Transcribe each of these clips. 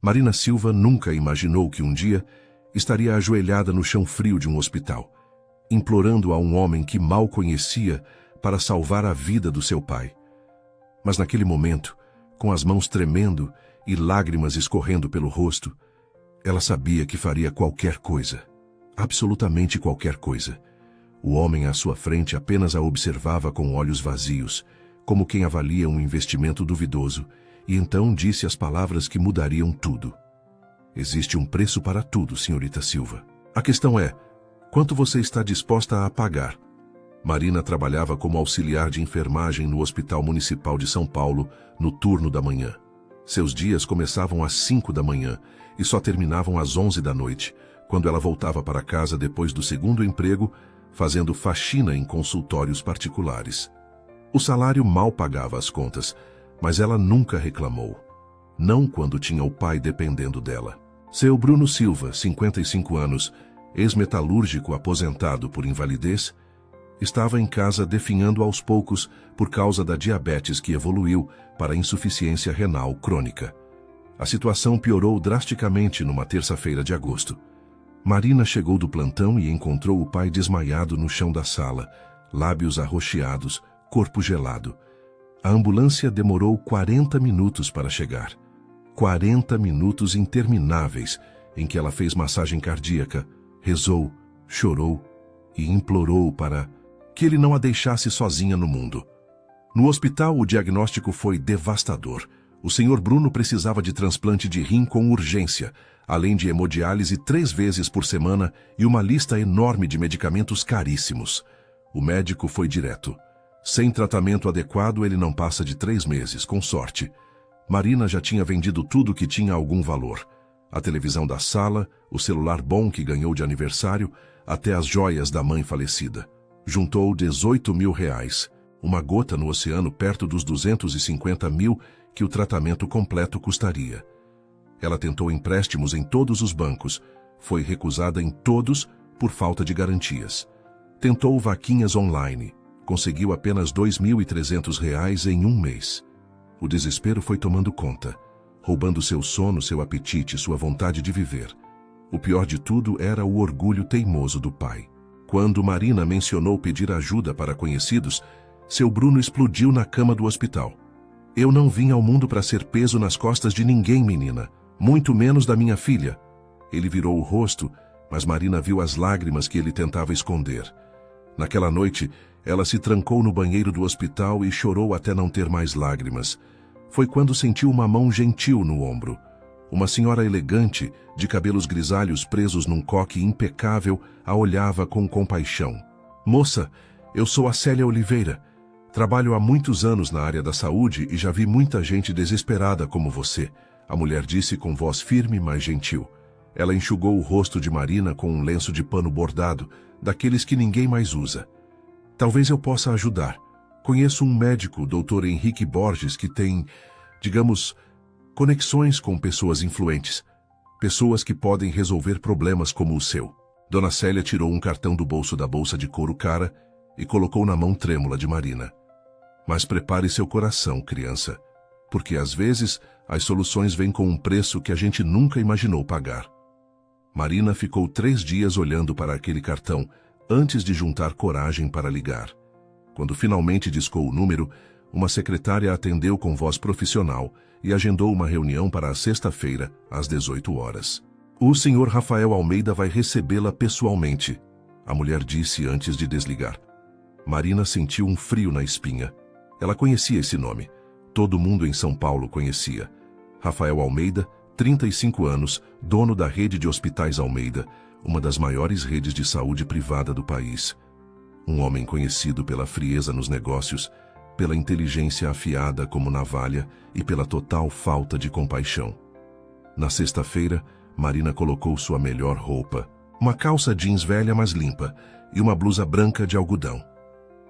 Marina Silva nunca imaginou que um dia estaria ajoelhada no chão frio de um hospital, implorando a um homem que mal conhecia para salvar a vida do seu pai. Mas naquele momento, com as mãos tremendo e lágrimas escorrendo pelo rosto, ela sabia que faria qualquer coisa, absolutamente qualquer coisa. O homem à sua frente apenas a observava com olhos vazios, como quem avalia um investimento duvidoso, e então disse as palavras que mudariam tudo. Existe um preço para tudo, senhorita Silva. A questão é, quanto você está disposta a pagar? Marina trabalhava como auxiliar de enfermagem no Hospital Municipal de São Paulo, no turno da manhã. Seus dias começavam às 5 da manhã e só terminavam às 11 da noite, quando ela voltava para casa depois do segundo emprego, fazendo faxina em consultórios particulares. O salário mal pagava as contas, mas ela nunca reclamou. Não quando tinha o pai dependendo dela. Seu Bruno Silva, 55 anos, ex-metalúrgico aposentado por invalidez, estava em casa definhando aos poucos por causa da diabetes que evoluiu para a insuficiência renal crônica. A situação piorou drasticamente numa terça-feira de agosto. Marina chegou do plantão e encontrou o pai desmaiado no chão da sala, lábios arroxeados, corpo gelado. A ambulância demorou 40 minutos para chegar. 40 minutos intermináveis em que ela fez massagem cardíaca, rezou, chorou e implorou para que ele não a deixasse sozinha no mundo. No hospital, o diagnóstico foi devastador. O senhor Bruno precisava de transplante de rim com urgência, além de hemodiálise 3 vezes por semana e uma lista enorme de medicamentos caríssimos. O médico foi direto. Sem tratamento adequado, ele não passa de 3 meses, com sorte. Marina já tinha vendido tudo que tinha algum valor. A televisão da sala, o celular bom que ganhou de aniversário, até as joias da mãe falecida. Juntou 18 mil reais, uma gota no oceano perto dos 250 mil que o tratamento completo custaria. Ela tentou empréstimos em todos os bancos, foi recusada em todos por falta de garantias. Tentou vaquinhas online, conseguiu apenas R$ 2.300 em um mês. O desespero foi tomando conta, roubando seu sono, seu apetite, sua vontade de viver. O pior de tudo era o orgulho teimoso do pai. Quando Marina mencionou pedir ajuda para conhecidos, seu Bruno explodiu na cama do hospital. Eu não vim ao mundo para ser peso nas costas de ninguém, menina, muito menos da minha filha. Ele virou o rosto, mas Marina viu as lágrimas que ele tentava esconder. Naquela noite, ela se trancou no banheiro do hospital e chorou até não ter mais lágrimas. Foi quando sentiu uma mão gentil no ombro. Uma senhora elegante, de cabelos grisalhos presos num coque impecável, a olhava com compaixão. Moça, eu sou a Célia Oliveira. Trabalho há muitos anos na área da saúde e já vi muita gente desesperada como você, a mulher disse com voz firme, mas gentil. Ela enxugou o rosto de Marina com um lenço de pano bordado, daqueles que ninguém mais usa. Talvez eu possa ajudar. Conheço um médico, o Dr. Henrique Borges, que tem, digamos, conexões com pessoas influentes. Pessoas que podem resolver problemas como o seu. Dona Célia tirou um cartão do bolso da bolsa de couro cara e colocou na mão trêmula de Marina. Mas prepare seu coração, criança, porque às vezes as soluções vêm com um preço que a gente nunca imaginou pagar. Marina ficou 3 dias olhando para aquele cartão antes de juntar coragem para ligar. Quando finalmente discou o número, uma secretária atendeu com voz profissional e agendou uma reunião para a sexta-feira, às 18 horas. O senhor Rafael Almeida vai recebê-la pessoalmente, a mulher disse antes de desligar. Marina sentiu um frio na espinha. Ela conhecia esse nome. Todo mundo em São Paulo conhecia. Rafael Almeida, 35 anos, dono da rede de hospitais Almeida, uma das maiores redes de saúde privada do país. Um homem conhecido pela frieza nos negócios, pela inteligência afiada como navalha e pela total falta de compaixão. Na sexta-feira, Marina colocou sua melhor roupa, uma calça jeans velha mas limpa e uma blusa branca de algodão.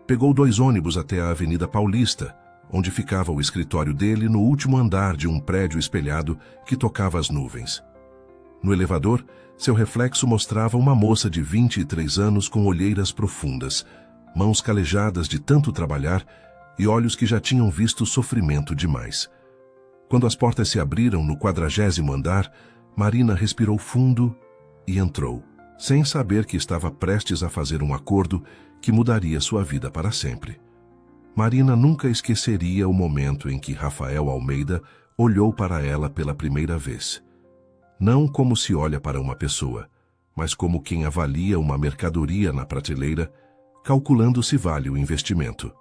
Pegou 2 ônibus até a Avenida Paulista, onde ficava o escritório dele no último andar de um prédio espelhado que tocava as nuvens. No elevador, seu reflexo mostrava uma moça de 23 anos com olheiras profundas, mãos calejadas de tanto trabalhar e olhos que já tinham visto sofrimento demais. Quando as portas se abriram no 40º andar, Marina respirou fundo e entrou, sem saber que estava prestes a fazer um acordo que mudaria sua vida para sempre. Marina nunca esqueceria o momento em que Rafael Almeida olhou para ela pela primeira vez. Não como se olha para uma pessoa, mas como quem avalia uma mercadoria na prateleira, calculando se vale o investimento.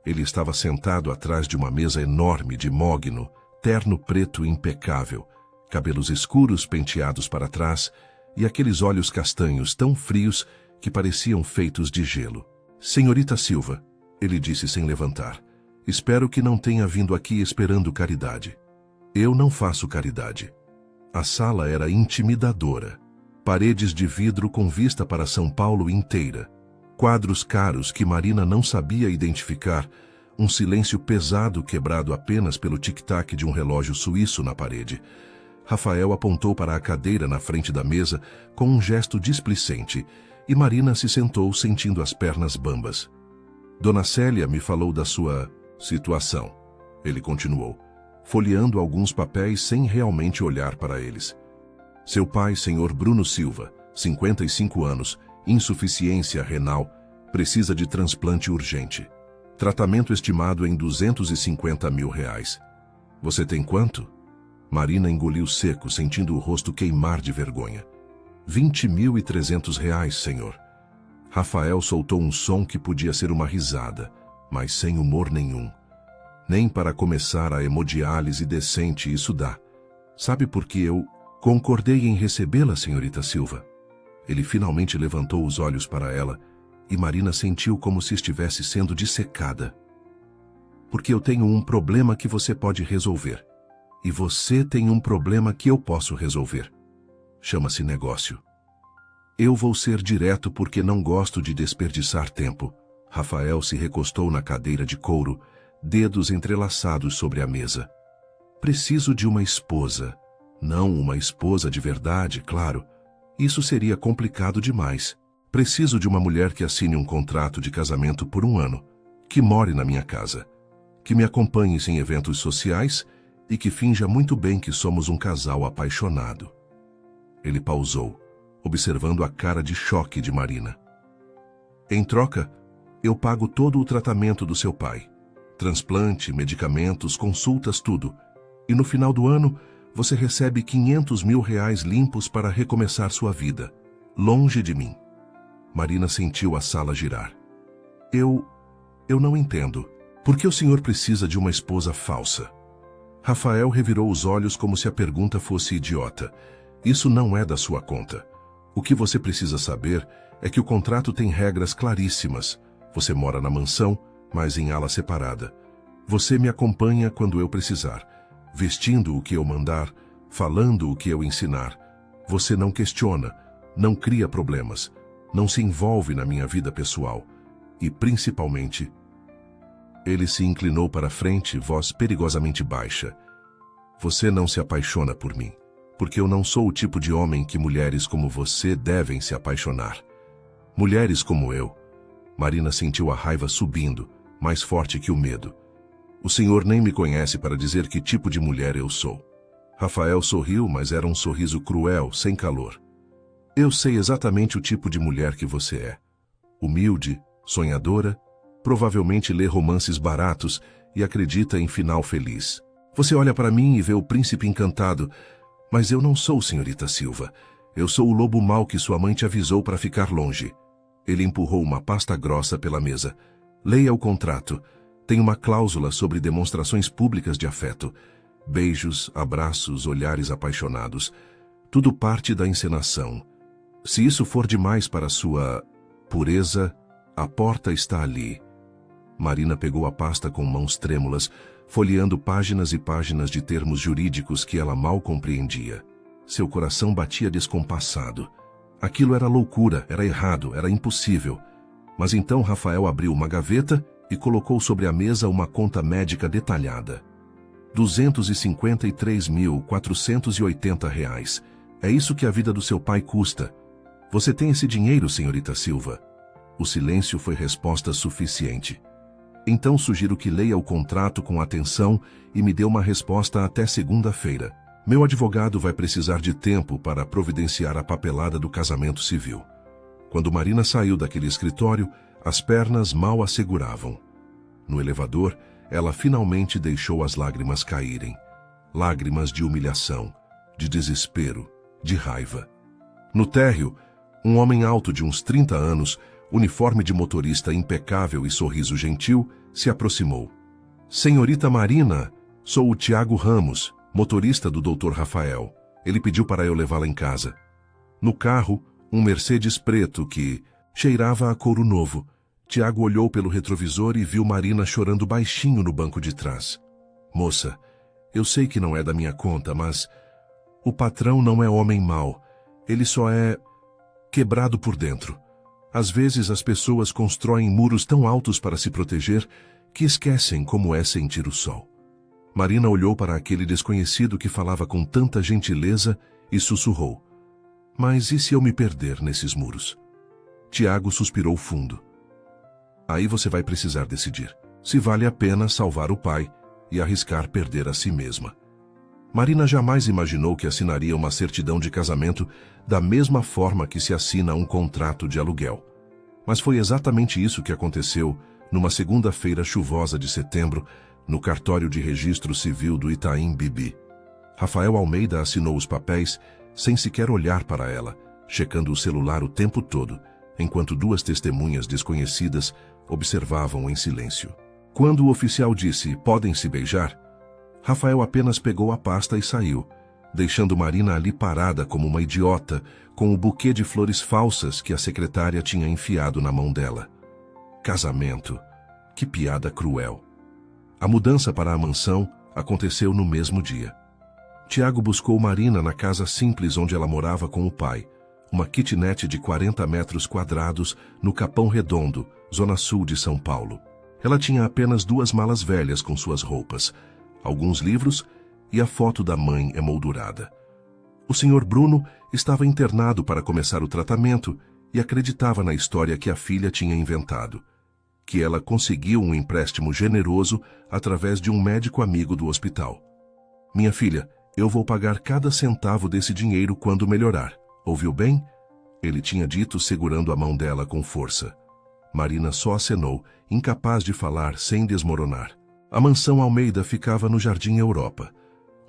Ele estava sentado atrás de uma mesa enorme de mogno, terno preto impecável, cabelos escuros penteados para trás e aqueles olhos castanhos tão frios que pareciam feitos de gelo. "Senhorita Silva", ele disse sem levantar, "espero que não tenha vindo aqui esperando caridade. Eu não faço caridade." A sala era intimidadora. Paredes de vidro com vista para São Paulo inteira. Quadros caros que Marina não sabia identificar, um silêncio pesado quebrado apenas pelo tic-tac de um relógio suíço na parede. Rafael apontou para a cadeira na frente da mesa com um gesto displicente e Marina se sentou sentindo as pernas bambas. "Dona Célia me falou da sua situação", ele continuou, folheando alguns papéis sem realmente olhar para eles. "Seu pai, Sr. Bruno Silva, 55 anos, insuficiência renal, precisa de transplante urgente. Tratamento estimado em R$250 mil. Você tem quanto?" Marina engoliu seco, sentindo o rosto queimar de vergonha. R$20.300, senhor." Rafael soltou um som que podia ser uma risada, mas sem humor nenhum. "Nem para começar a hemodiálise decente isso dá. Sabe por que eu concordei em recebê-la, senhorita Silva?" Ele finalmente levantou os olhos para ela e Marina sentiu como se estivesse sendo dissecada. "Porque eu tenho um problema que você pode resolver. E você tem um problema que eu posso resolver. Chama-se negócio. Eu vou ser direto porque não gosto de desperdiçar tempo." Rafael se recostou na cadeira de couro, dedos entrelaçados sobre a mesa. "Preciso de uma esposa. Não uma esposa de verdade, claro. Isso seria complicado demais. Preciso de uma mulher que assine um contrato de casamento por 1 ano, que more na minha casa, que me acompanhe em eventos sociais e que finja muito bem que somos um casal apaixonado." Ele pausou, observando a cara de choque de Marina. "Em troca, eu pago todo o tratamento do seu pai. Transplante, medicamentos, consultas, tudo. E no final do ano, você recebe R$500 mil limpos para recomeçar sua vida, longe de mim." Marina sentiu a sala girar. Eu não entendo. Por que o senhor precisa de uma esposa falsa?" Rafael revirou os olhos como se a pergunta fosse idiota. "Isso não é da sua conta. O que você precisa saber é que o contrato tem regras claríssimas. Você mora na mansão, mas em ala separada. Você me acompanha quando eu precisar, vestindo o que eu mandar, falando o que eu ensinar. Você não questiona, não cria problemas, não se envolve na minha vida pessoal. E, principalmente..." Ele se inclinou para frente, voz perigosamente baixa. "Você não se apaixona por mim, porque eu não sou o tipo de homem que mulheres como você devem se apaixonar. Mulheres como eu..." Marina sentiu a raiva subindo, mais forte que o medo. "O senhor nem me conhece para dizer que tipo de mulher eu sou." Rafael sorriu, mas era um sorriso cruel, sem calor. "Eu sei exatamente o tipo de mulher que você é. Humilde, sonhadora, provavelmente lê romances baratos e acredita em final feliz. Você olha para mim e vê o príncipe encantado, mas eu não sou, senhorita Silva. Eu sou o lobo mau que sua mãe te avisou para ficar longe." Ele empurrou uma pasta grossa pela mesa. "Leia o contrato. Tem uma cláusula sobre demonstrações públicas de afeto. Beijos, abraços, olhares apaixonados. Tudo parte da encenação. Se isso for demais para sua pureza, a porta está ali." Marina pegou a pasta com mãos trêmulas, folheando páginas e páginas de termos jurídicos que ela mal compreendia. Seu coração batia descompassado. Aquilo era loucura, era errado, era impossível. Mas então Rafael abriu uma gaveta e colocou sobre a mesa uma conta médica detalhada. R$253.480. É isso que a vida do seu pai custa. Você tem esse dinheiro, senhorita Silva? O silêncio foi resposta suficiente. Então sugiro que leia o contrato com atenção e me dê uma resposta até segunda-feira. Meu advogado vai precisar de tempo para providenciar a papelada do casamento civil. Quando Marina saiu daquele escritório, as pernas mal a seguravam. No elevador, ela finalmente deixou as lágrimas caírem. Lágrimas de humilhação, de desespero, de raiva. No térreo, um homem alto de uns 30 anos, uniforme de motorista impecável e sorriso gentil, se aproximou. Senhorita Marina, sou o Tiago Ramos, motorista do Dr. Rafael. Ele pediu para eu levá-la em casa. No carro, um Mercedes preto que cheirava a couro novo. Tiago olhou pelo retrovisor e viu Marina chorando baixinho no banco de trás. Moça, eu sei que não é da minha conta, mas o patrão não é homem mau. Ele só é quebrado por dentro. Às vezes as pessoas constroem muros tão altos para se proteger que esquecem como é sentir o sol. Marina olhou para aquele desconhecido que falava com tanta gentileza e sussurrou. Mas e se eu me perder nesses muros? Tiago suspirou fundo. Aí você vai precisar decidir se vale a pena salvar o pai e arriscar perder a si mesma. Marina jamais imaginou que assinaria uma certidão de casamento da mesma forma que se assina um contrato de aluguel. Mas foi exatamente isso que aconteceu numa segunda-feira chuvosa de setembro, no cartório de registro civil do Itaim Bibi. Rafael Almeida assinou os papéis sem sequer olhar para ela, checando o celular o tempo todo, enquanto duas testemunhas desconhecidas observavam em silêncio. Quando o oficial disse, podem se beijar, Rafael apenas pegou a pasta e saiu, deixando Marina ali parada como uma idiota, com o buquê de flores falsas que a secretária tinha enfiado na mão dela. Casamento. Que piada cruel. A mudança para a mansão aconteceu no mesmo dia. Tiago buscou Marina na casa simples onde ela morava com o pai, uma kitnet de 40 metros quadrados no Capão Redondo, zona sul de São Paulo. Ela tinha apenas 2 malas velhas com suas roupas, alguns livros e a foto da mãe emoldurada. O Sr. Bruno estava internado para começar o tratamento e acreditava na história que a filha tinha inventado, que ela conseguiu um empréstimo generoso através de um médico amigo do hospital. Minha filha, eu vou pagar cada centavo desse dinheiro quando melhorar. Ouviu bem? Ele tinha dito segurando a mão dela com força. Marina só acenou, incapaz de falar sem desmoronar. A mansão Almeida ficava no Jardim Europa,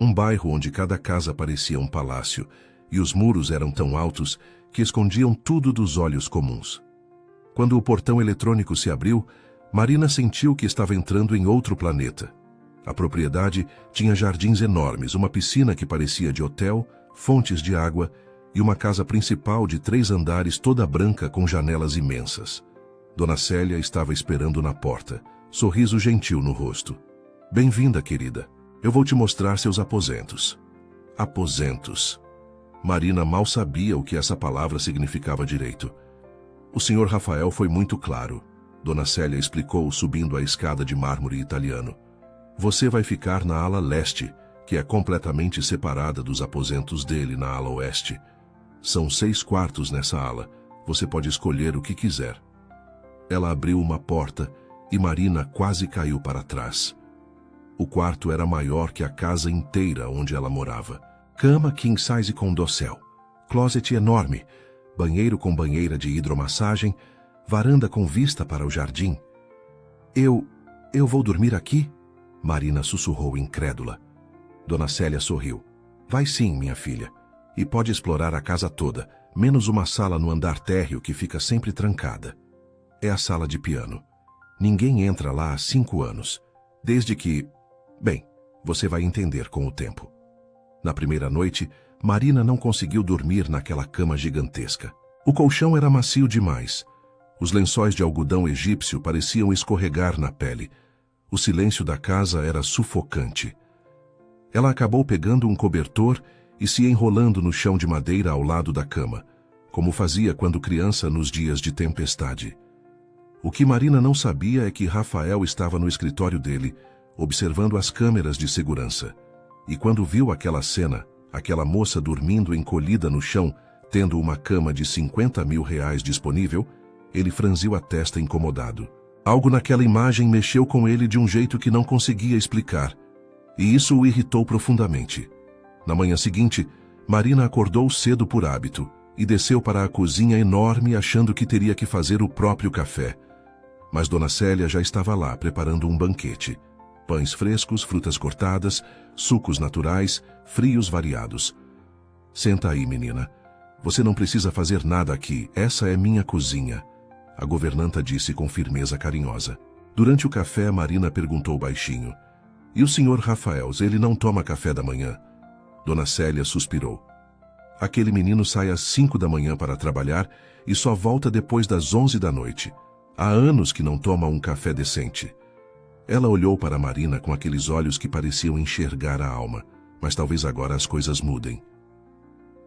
um bairro onde cada casa parecia um palácio, e os muros eram tão altos que escondiam tudo dos olhos comuns. Quando o portão eletrônico se abriu, Marina sentiu que estava entrando em outro planeta. A propriedade tinha jardins enormes, uma piscina que parecia de hotel, fontes de água e uma casa principal de 3 andares toda branca com janelas imensas. Dona Célia estava esperando na porta, sorriso gentil no rosto. Bem-vinda, querida. Eu vou te mostrar seus aposentos. Aposentos. Marina mal sabia o que essa palavra significava direito. O Sr. Rafael foi muito claro. Dona Célia explicou subindo a escada de mármore italiano. Você vai ficar na ala leste, que é completamente separada dos aposentos dele na ala oeste. São 6 quartos nessa ala. Você pode escolher o que quiser. Ela abriu uma porta e Marina quase caiu para trás. O quarto era maior que a casa inteira onde ela morava. Cama king size com dossel, closet enorme, banheiro com banheira de hidromassagem, varanda com vista para o jardim. Eu vou dormir aqui? Marina sussurrou incrédula. Dona Célia sorriu. Vai sim, minha filha. E pode explorar a casa toda, menos uma sala no andar térreo que fica sempre trancada. É a sala de piano. Ninguém entra lá há 5 anos. Desde que... Bem, você vai entender com o tempo. Na primeira noite, Marina não conseguiu dormir naquela cama gigantesca. O colchão era macio demais. Os lençóis de algodão egípcio pareciam escorregar na pele. O silêncio da casa era sufocante. Ela acabou pegando um cobertor e se enrolando no chão de madeira ao lado da cama, como fazia quando criança nos dias de tempestade. O que Marina não sabia é que Rafael estava no escritório dele, observando as câmeras de segurança. E quando viu aquela cena, aquela moça dormindo encolhida no chão, tendo uma cama de R$50 mil disponível, ele franziu a testa incomodado. Algo naquela imagem mexeu com ele de um jeito que não conseguia explicar, e isso o irritou profundamente. Na manhã seguinte, Marina acordou cedo por hábito e desceu para a cozinha enorme achando que teria que fazer o próprio café. Mas Dona Célia já estava lá preparando um banquete. Pães frescos, frutas cortadas, sucos naturais, frios variados. Senta aí, menina. Você não precisa fazer nada aqui. Essa é minha cozinha. A governanta disse com firmeza carinhosa. Durante o café, Marina perguntou baixinho. E o senhor Rafael, ele não toma café da manhã? Dona Célia suspirou. Aquele menino sai às 5 da manhã para trabalhar e só volta depois das 11 da noite. Há anos que não toma um café decente. Ela olhou para Marina com aqueles olhos que pareciam enxergar a alma, mas talvez agora as coisas mudem.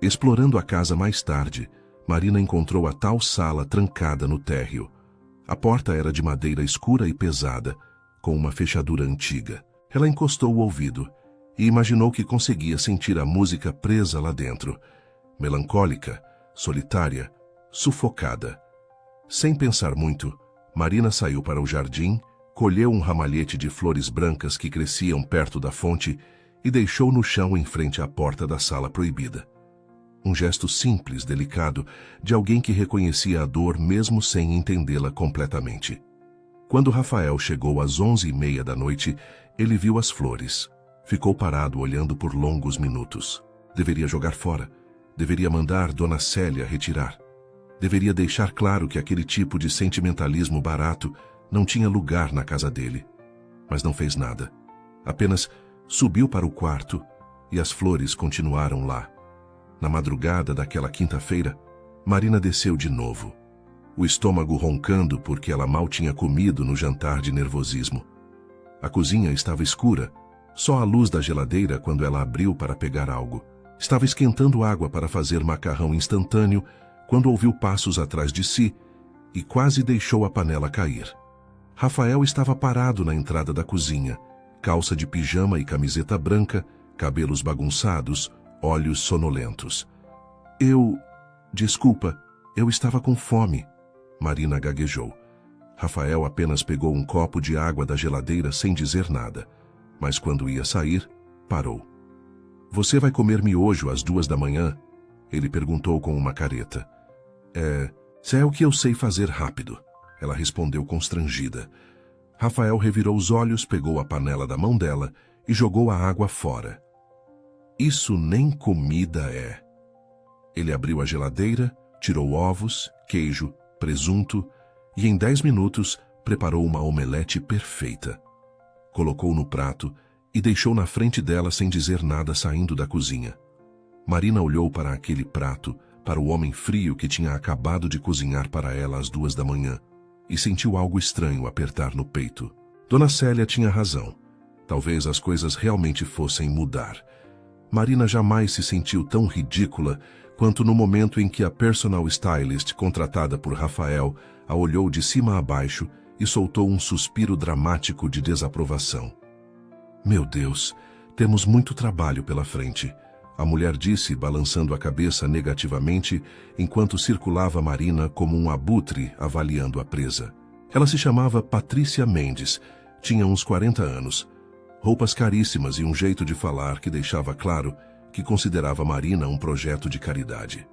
Explorando a casa mais tarde, Marina encontrou a tal sala trancada no térreo. A porta era de madeira escura e pesada, com uma fechadura antiga. Ela encostou o ouvido e imaginou que conseguia sentir a música presa lá dentro, melancólica, solitária, sufocada. Sem pensar muito, Marina saiu para o jardim, colheu um ramalhete de flores brancas que cresciam perto da fonte e deixou no chão em frente à porta da sala proibida. Um gesto simples, delicado, de alguém que reconhecia a dor mesmo sem entendê-la completamente. Quando Rafael chegou às 11h30 da noite, ele viu as flores. Ficou parado olhando por longos minutos. Deveria jogar fora. Deveria mandar Dona Célia retirar. Deveria deixar claro que aquele tipo de sentimentalismo barato não tinha lugar na casa dele. Mas não fez nada. Apenas subiu para o quarto e as flores continuaram lá. Na madrugada daquela quinta-feira, Marina desceu de novo. O estômago roncando porque ela mal tinha comido no jantar de nervosismo. A cozinha estava escura, só a luz da geladeira quando ela abriu para pegar algo. Estava esquentando água para fazer macarrão instantâneo quando ouviu passos atrás de si e quase deixou a panela cair. Rafael estava parado na entrada da cozinha, calça de pijama e camiseta branca, cabelos bagunçados, olhos sonolentos. Desculpa, eu estava com fome, Marina gaguejou. Rafael apenas pegou um copo de água da geladeira sem dizer nada, mas quando ia sair, parou. Você vai comer miojo às 2 da manhã? Ele perguntou com uma careta. É o que eu sei fazer rápido, ela respondeu constrangida. Rafael revirou os olhos, pegou a panela da mão dela e jogou a água fora. Isso nem comida é. Ele abriu a geladeira, tirou ovos, queijo, presunto e em 10 minutos preparou uma omelete perfeita. Colocou no prato e deixou na frente dela sem dizer nada saindo da cozinha. Marina olhou para aquele prato, para o homem frio que tinha acabado de cozinhar para ela às 2 da manhã, e sentiu algo estranho apertar no peito. Dona Célia tinha razão. Talvez as coisas realmente fossem mudar. Marina jamais se sentiu tão ridícula quanto no momento em que a personal stylist contratada por Rafael a olhou de cima a baixo e soltou um suspiro dramático de desaprovação. Meu Deus, temos muito trabalho pela frente, a mulher disse, balançando a cabeça negativamente, enquanto circulava Marina como um abutre avaliando a presa. Ela se chamava Patrícia Mendes, tinha uns 40 anos, roupas caríssimas e um jeito de falar que deixava claro que considerava Marina um projeto de caridade.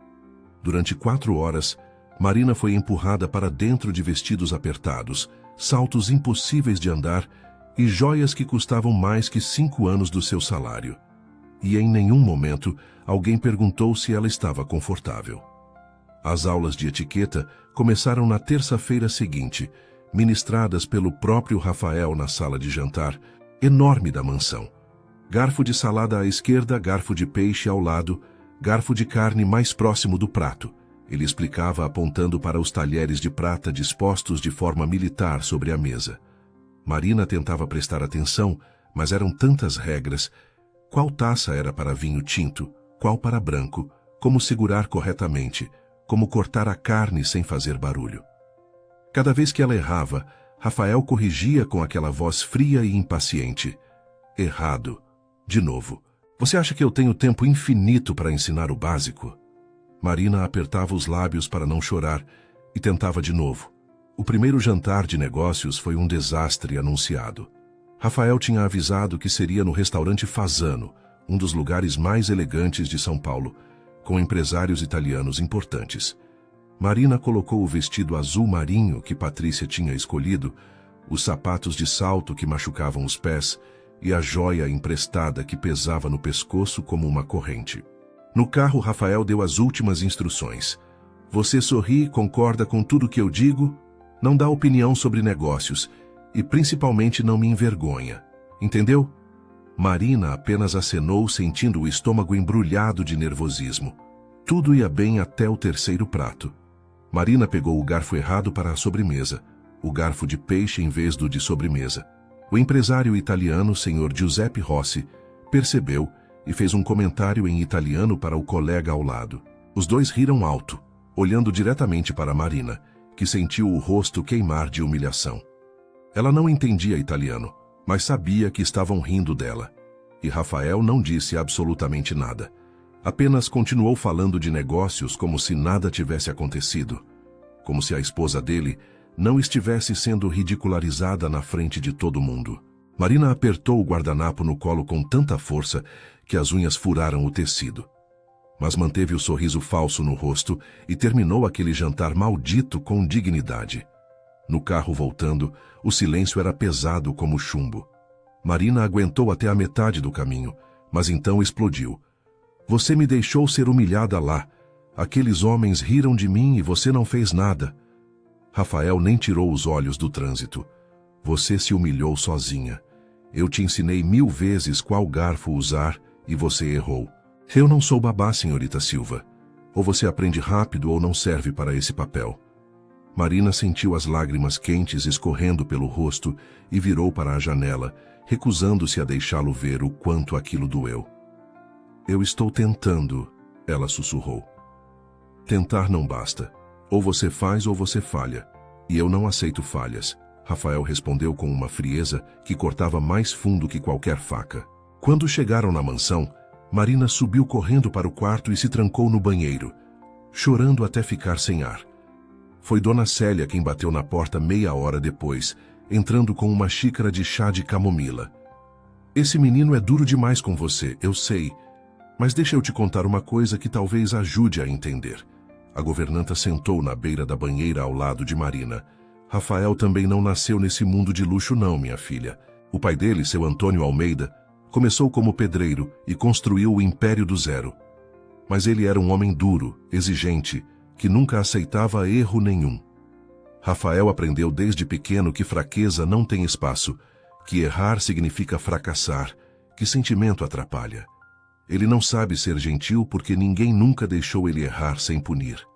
Durante 4 horas, Marina foi empurrada para dentro de vestidos apertados, saltos impossíveis de andar e joias que custavam mais que 5 anos do seu salário. E em nenhum momento alguém perguntou se ela estava confortável. As aulas de etiqueta começaram na terça-feira seguinte, ministradas pelo próprio Rafael na sala de jantar, enorme da mansão. Garfo de salada à esquerda, garfo de peixe ao lado, garfo de carne mais próximo do prato. Ele explicava apontando para os talheres de prata dispostos de forma militar sobre a mesa. Marina tentava prestar atenção, mas eram tantas regras. Qual taça era para vinho tinto, qual para branco, como segurar corretamente, como cortar a carne sem fazer barulho. Cada vez que ela errava, Rafael corrigia com aquela voz fria e impaciente. Errado. De novo. Você acha que eu tenho tempo infinito para ensinar o básico? Marina apertava os lábios para não chorar e tentava de novo. O primeiro jantar de negócios foi um desastre anunciado. Rafael tinha avisado que seria no restaurante Fasano, um dos lugares mais elegantes de São Paulo, com empresários italianos importantes. Marina colocou o vestido azul marinho que Patrícia tinha escolhido, os sapatos de salto que machucavam os pés e a joia emprestada que pesava no pescoço como uma corrente. No carro, Rafael deu as últimas instruções. Você sorri e concorda com tudo que eu digo, não dá opinião sobre negócios e principalmente não me envergonha. Entendeu? Marina apenas acenou, sentindo o estômago embrulhado de nervosismo. Tudo ia bem até o terceiro prato. Marina pegou o garfo errado para a sobremesa, o garfo de peixe em vez do de sobremesa. O empresário italiano, Sr. Giuseppe Rossi, percebeu e fez um comentário em italiano para o colega ao lado. Os dois riram alto, olhando diretamente para Marina, que sentiu o rosto queimar de humilhação. Ela não entendia italiano, mas sabia que estavam rindo dela. E Rafael não disse absolutamente nada. Apenas continuou falando de negócios como se nada tivesse acontecido. Como se a esposa dele não estivesse sendo ridicularizada na frente de todo mundo. Marina apertou o guardanapo no colo com tanta força que as unhas furaram o tecido. Mas manteve o sorriso falso no rosto e terminou aquele jantar maldito com dignidade. No carro voltando, o silêncio era pesado como chumbo. Marina aguentou até a metade do caminho, mas então explodiu. Você me deixou ser humilhada lá. Aqueles homens riram de mim e você não fez nada. Rafael nem tirou os olhos do trânsito. Você se humilhou sozinha. Eu te ensinei 1000 vezes qual garfo usar e você errou. Eu não sou babá, senhorita Silva. Ou você aprende rápido ou não serve para esse papel. Marina sentiu as lágrimas quentes escorrendo pelo rosto e virou para a janela, recusando-se a deixá-lo ver o quanto aquilo doeu. Eu estou tentando, ela sussurrou. Tentar não basta. Ou você faz ou você falha. E eu não aceito falhas. Rafael respondeu com uma frieza que cortava mais fundo que qualquer faca. Quando chegaram na mansão, Marina subiu correndo para o quarto e se trancou no banheiro, chorando até ficar sem ar. Foi Dona Célia quem bateu na porta meia hora depois, entrando com uma xícara de chá de camomila. Esse menino é duro demais com você, eu sei. Mas deixa eu te contar uma coisa que talvez ajude a entender. A governanta sentou na beira da banheira ao lado de Marina. Rafael também não nasceu nesse mundo de luxo não, minha filha. O pai dele, seu Antônio Almeida, começou como pedreiro e construiu o império do zero. Mas ele era um homem duro, exigente, que nunca aceitava erro nenhum. Rafael aprendeu desde pequeno que fraqueza não tem espaço, que errar significa fracassar, que sentimento atrapalha. Ele não sabe ser gentil porque ninguém nunca deixou ele errar sem punir.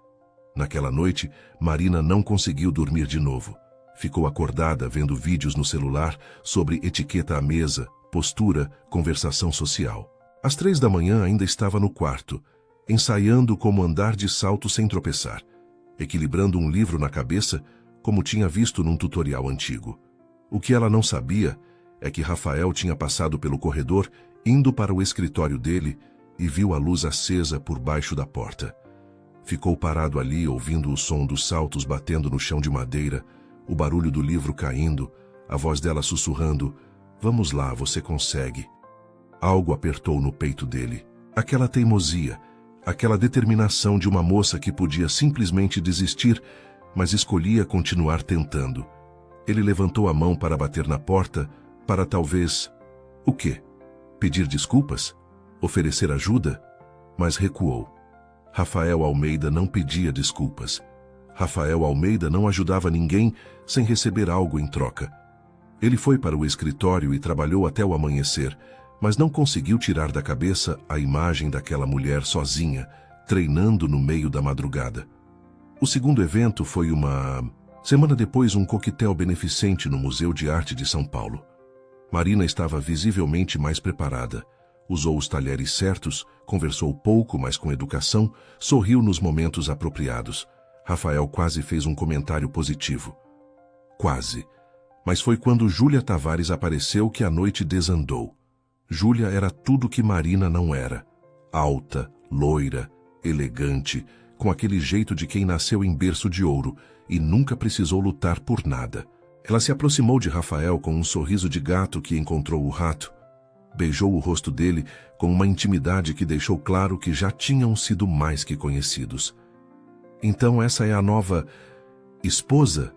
Naquela noite, Marina não conseguiu dormir de novo. Ficou acordada vendo vídeos no celular sobre etiqueta à mesa, postura, conversação social. Às 3 da manhã ainda estava no quarto, ensaiando como andar de salto sem tropeçar, equilibrando um livro na cabeça, como tinha visto num tutorial antigo. O que ela não sabia é que Rafael tinha passado pelo corredor, indo para o escritório dele, e viu a luz acesa por baixo da porta. Ficou parado ali, ouvindo o som dos saltos batendo no chão de madeira, o barulho do livro caindo, a voz dela sussurrando, "Vamos lá, você consegue." Algo apertou no peito dele. Aquela teimosia, aquela determinação de uma moça que podia simplesmente desistir, mas escolhia continuar tentando. Ele levantou a mão para bater na porta, para talvez... O quê? Pedir desculpas? Oferecer ajuda? Mas recuou. Rafael Almeida não pedia desculpas. Rafael Almeida não ajudava ninguém sem receber algo em troca. Ele foi para o escritório e trabalhou até o amanhecer, mas não conseguiu tirar da cabeça a imagem daquela mulher sozinha, treinando no meio da madrugada. O segundo evento foi semana depois, um coquetel beneficente no Museu de Arte de São Paulo. Marina estava visivelmente mais preparada. Usou os talheres certos, conversou pouco, mas com educação, sorriu nos momentos apropriados. Rafael quase fez um comentário positivo. Quase. Mas foi quando Júlia Tavares apareceu que a noite desandou. Júlia era tudo que Marina não era. Alta, loira, elegante, com aquele jeito de quem nasceu em berço de ouro e nunca precisou lutar por nada. Ela se aproximou de Rafael com um sorriso de gato que encontrou o rato. Beijou o rosto dele com uma intimidade que deixou claro que já tinham sido mais que conhecidos. Então essa é a nova esposa?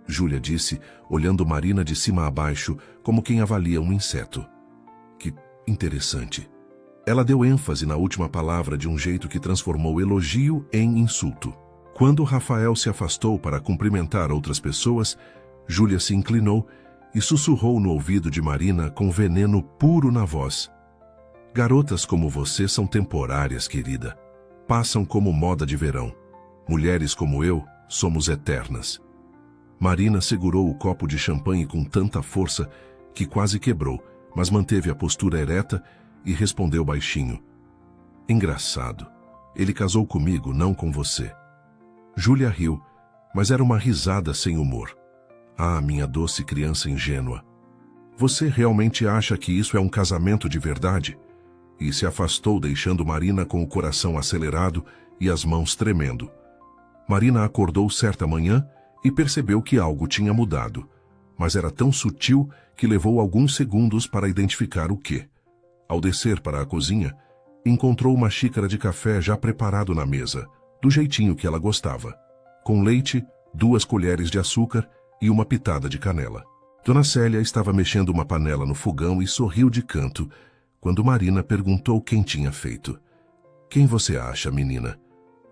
Júlia disse, olhando Marina de cima a baixo, como quem avalia um inseto. Que interessante. Ela deu ênfase na última palavra de um jeito que transformou elogio em insulto. Quando Rafael se afastou para cumprimentar outras pessoas, Júlia se inclinou e sussurrou no ouvido de Marina com veneno puro na voz. Garotas como você são temporárias, querida. Passam como moda de verão. Mulheres como eu somos eternas. Marina segurou o copo de champanhe com tanta força que quase quebrou, mas manteve a postura ereta e respondeu baixinho. Engraçado. Ele casou comigo, não com você. Júlia riu, mas era uma risada sem humor. Ah, minha doce criança ingênua. Você realmente acha que isso é um casamento de verdade? E se afastou, deixando Marina com o coração acelerado e as mãos tremendo. Marina acordou certa manhã e percebeu que algo tinha mudado, mas era tão sutil que levou alguns segundos para identificar o quê. Ao descer para a cozinha, encontrou uma xícara de café já preparado na mesa, do jeitinho que ela gostava, com leite, 2 colheres de açúcar e uma pitada de canela. Dona Célia estava mexendo uma panela no fogão e sorriu de canto, quando Marina perguntou quem tinha feito. Quem você acha, menina?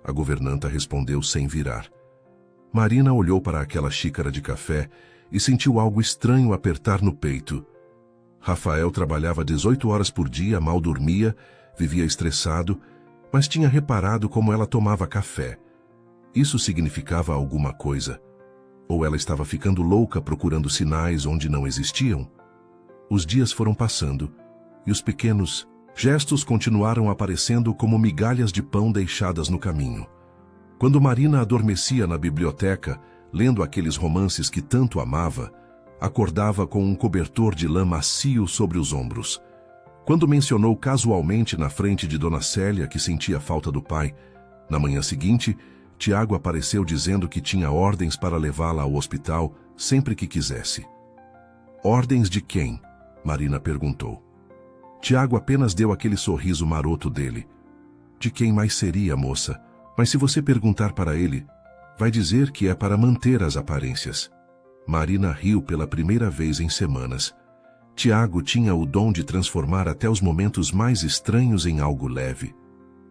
A governanta respondeu sem virar. Marina olhou para aquela xícara de café e sentiu algo estranho apertar no peito. Rafael trabalhava 18 horas por dia, mal dormia, vivia estressado, mas tinha reparado como ela tomava café. Isso significava alguma coisa. Ou ela estava ficando louca procurando sinais onde não existiam? Os dias foram passando, e os pequenos gestos continuaram aparecendo como migalhas de pão deixadas no caminho. Quando Marina adormecia na biblioteca, lendo aqueles romances que tanto amava, acordava com um cobertor de lã macio sobre os ombros. Quando mencionou casualmente na frente de Dona Célia que sentia falta do pai, na manhã seguinte, Tiago apareceu dizendo que tinha ordens para levá-la ao hospital sempre que quisesse. Ordens de quem? Marina perguntou. Tiago apenas deu aquele sorriso maroto dele. De quem mais seria, moça? Mas se você perguntar para ele, vai dizer que é para manter as aparências. Marina riu pela primeira vez em semanas. Tiago tinha o dom de transformar até os momentos mais estranhos em algo leve.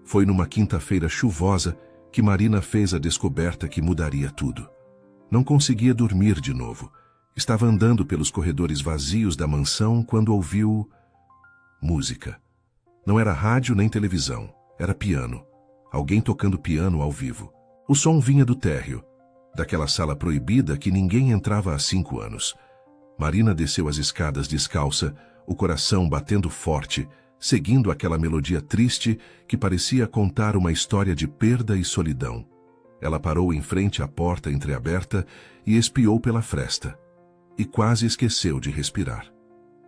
Foi numa quinta-feira chuvosa que Marina fez a descoberta que mudaria tudo. Não conseguia dormir de novo. Estava andando pelos corredores vazios da mansão quando ouviu música. Não era rádio nem televisão, era piano. Alguém tocando piano ao vivo. O som vinha do térreo, daquela sala proibida que ninguém entrava há 5 anos. Marina desceu as escadas descalça, o coração batendo forte, seguindo aquela melodia triste que parecia contar uma história de perda e solidão. Ela parou em frente à porta entreaberta e espiou pela fresta. E quase esqueceu de respirar.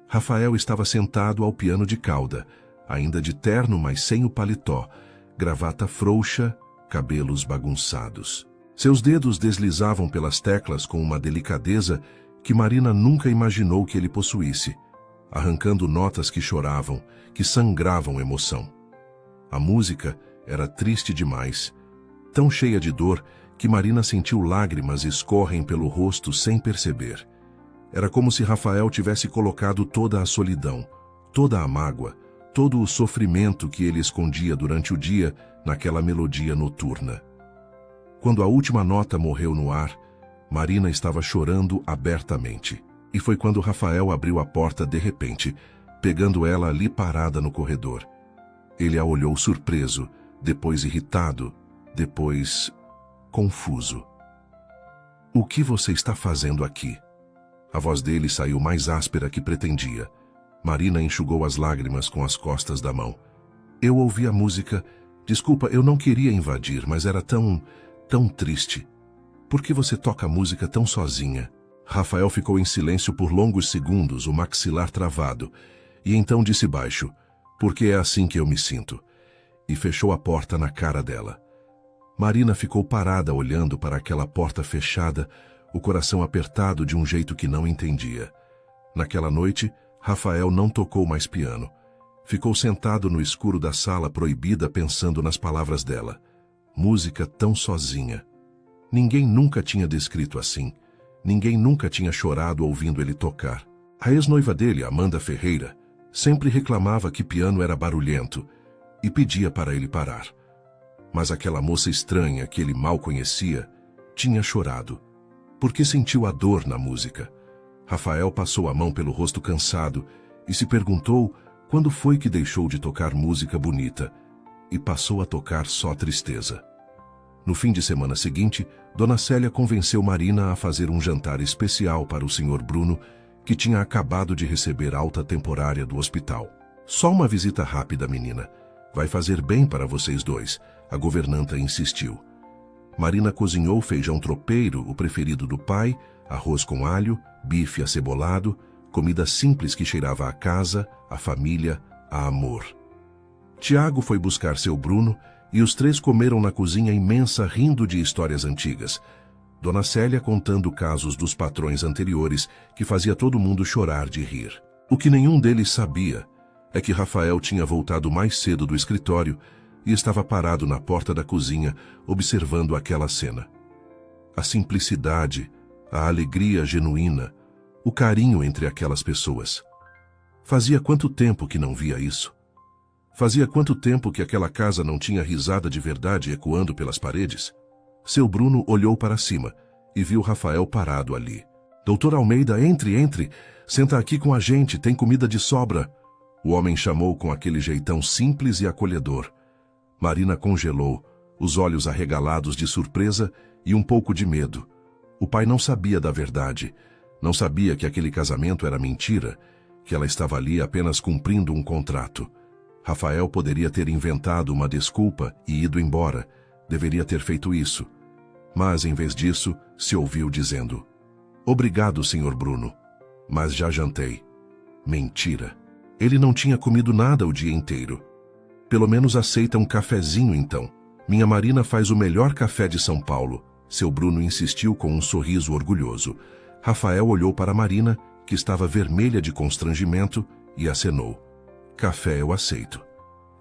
Rafael estava sentado ao piano de cauda, ainda de terno, mas sem o paletó, gravata frouxa, cabelos bagunçados. Seus dedos deslizavam pelas teclas com uma delicadeza que Marina nunca imaginou que ele possuísse, arrancando notas que choravam, que sangravam emoção. A música era triste demais, tão cheia de dor que Marina sentiu lágrimas escorrem pelo rosto sem perceber. Era como se Rafael tivesse colocado toda a solidão, toda a mágoa, todo o sofrimento que ele escondia durante o dia naquela melodia noturna. Quando a última nota morreu no ar, Marina estava chorando abertamente. E foi quando Rafael abriu a porta de repente, pegando ela ali parada no corredor. Ele a olhou surpreso, depois irritado, depois confuso. O que você está fazendo aqui? A voz dele saiu mais áspera que pretendia. Marina enxugou as lágrimas com as costas da mão. Eu ouvi a música. Desculpa, eu não queria invadir, mas era tão triste. Por que você toca música tão sozinha? Rafael ficou em silêncio por longos segundos, o maxilar travado, e então disse baixo, porque é assim que eu me sinto, e fechou a porta na cara dela. Marina ficou parada olhando para aquela porta fechada, o coração apertado de um jeito que não entendia. Naquela noite, Rafael não tocou mais piano. Ficou sentado no escuro da sala proibida pensando nas palavras dela. Música tão sozinha. Ninguém nunca tinha descrito assim. Ninguém nunca tinha chorado ouvindo ele tocar. A ex-noiva dele, Amanda Ferreira, sempre reclamava que piano era barulhento e pedia para ele parar. Mas aquela moça estranha que ele mal conhecia tinha chorado, porque sentiu a dor na música. Rafael passou a mão pelo rosto cansado e se perguntou quando foi que deixou de tocar música bonita e passou a tocar só tristeza. No fim de semana seguinte, Dona Célia convenceu Marina a fazer um jantar especial para o Sr. Bruno, que tinha acabado de receber alta temporária do hospital. Só uma visita rápida, menina. Vai fazer bem para vocês dois, a governanta insistiu. Marina cozinhou feijão tropeiro, o preferido do pai, arroz com alho, bife acebolado, comida simples que cheirava a casa, a família, a amor. Tiago foi buscar seu Bruno e os três comeram na cozinha imensa rindo de histórias antigas. Dona Célia contando casos dos patrões anteriores que fazia todo mundo chorar de rir. O que nenhum deles sabia é que Rafael tinha voltado mais cedo do escritório e estava parado na porta da cozinha observando aquela cena. A simplicidade, a alegria genuína, o carinho entre aquelas pessoas. Fazia quanto tempo que não via isso? Fazia quanto tempo que aquela casa não tinha risada de verdade ecoando pelas paredes? Seu Bruno olhou para cima e viu Rafael parado ali. Doutor Almeida, entre. Senta aqui com a gente, tem comida de sobra. O homem chamou com aquele jeitão simples e acolhedor. Marina congelou, os olhos arregalados de surpresa e um pouco de medo. O pai não sabia da verdade. Não sabia que aquele casamento era mentira, que ela estava ali apenas cumprindo um contrato. Rafael poderia ter inventado uma desculpa e ido embora. Deveria ter feito isso. Mas, em vez disso, se ouviu dizendo: "Obrigado, Sr. Bruno, mas já jantei." Mentira. Ele não tinha comido nada o dia inteiro. Pelo menos aceita um cafezinho, então. Minha Marina faz o melhor café de São Paulo. Seu Bruno insistiu com um sorriso orgulhoso. Rafael olhou para Marina, que estava vermelha de constrangimento, e acenou. Café eu aceito.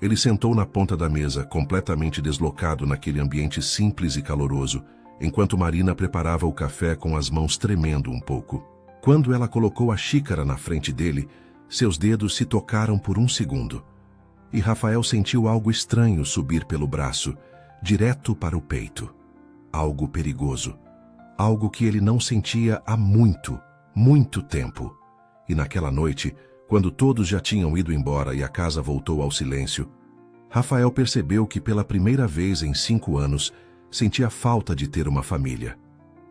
Ele sentou na ponta da mesa, completamente deslocado naquele ambiente simples e caloroso, enquanto Marina preparava o café com as mãos tremendo um pouco. Quando ela colocou a xícara na frente dele, seus dedos se tocaram por um segundo. E Rafael sentiu algo estranho subir pelo braço, direto para o peito. Algo perigoso. Algo que ele não sentia há muito, muito tempo. E naquela noite, quando todos já tinham ido embora e a casa voltou ao silêncio, Rafael percebeu que pela primeira vez em 5 anos, sentia falta de ter uma família.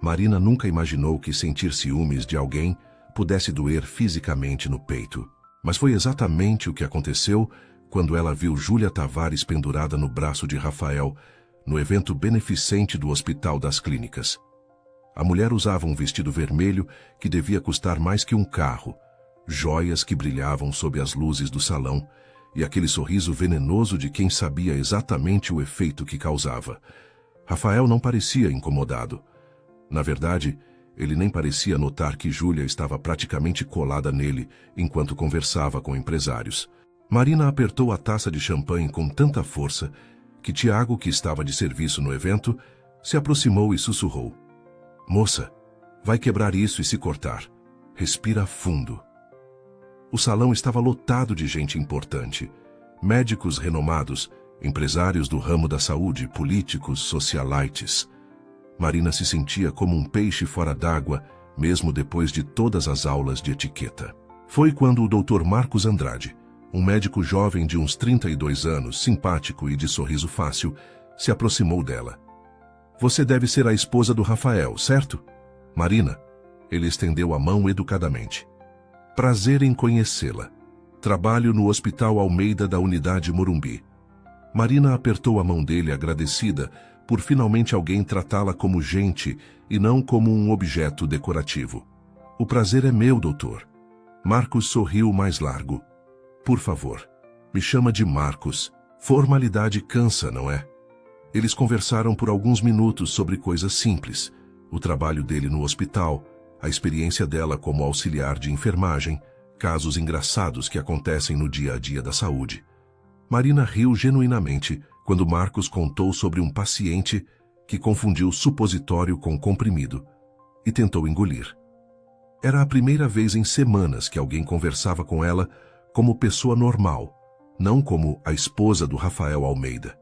Marina nunca imaginou que sentir ciúmes de alguém pudesse doer fisicamente no peito. Mas foi exatamente o que aconteceu quando ela viu Júlia Tavares pendurada no braço de Rafael, no evento beneficente do Hospital das Clínicas. A mulher usava um vestido vermelho que devia custar mais que um carro, joias que brilhavam sob as luzes do salão e aquele sorriso venenoso de quem sabia exatamente o efeito que causava. Rafael não parecia incomodado. Na verdade, ele nem parecia notar que Júlia estava praticamente colada nele enquanto conversava com empresários. Marina apertou a taça de champanhe com tanta força que Tiago, que estava de serviço no evento, se aproximou e sussurrou: "Moça, vai quebrar isso e se cortar. Respira fundo." O salão estava lotado de gente importante. Médicos renomados, empresários do ramo da saúde, políticos, socialites. Marina se sentia como um peixe fora d'água, mesmo depois de todas as aulas de etiqueta. Foi quando o Dr. Marcos Andrade, um médico jovem de uns 32 anos, simpático e de sorriso fácil, se aproximou dela. "Você deve ser a esposa do Rafael, certo?" "Marina." Ele estendeu a mão educadamente. "Prazer em conhecê-la. Trabalho no Hospital Almeida da Unidade Morumbi." Marina apertou a mão dele agradecida por finalmente alguém tratá-la como gente e não como um objeto decorativo. "O prazer é meu, doutor." Marcos sorriu mais largo. "Por favor, me chama de Marcos. Formalidade cansa, não é?" Eles conversaram por alguns minutos sobre coisas simples, o trabalho dele no hospital, a experiência dela como auxiliar de enfermagem, casos engraçados que acontecem no dia a dia da saúde. Marina riu genuinamente quando Marcos contou sobre um paciente que confundiu supositório com comprimido e tentou engolir. Era a primeira vez em semanas que alguém conversava com ela como pessoa normal, não como a esposa do Rafael Almeida.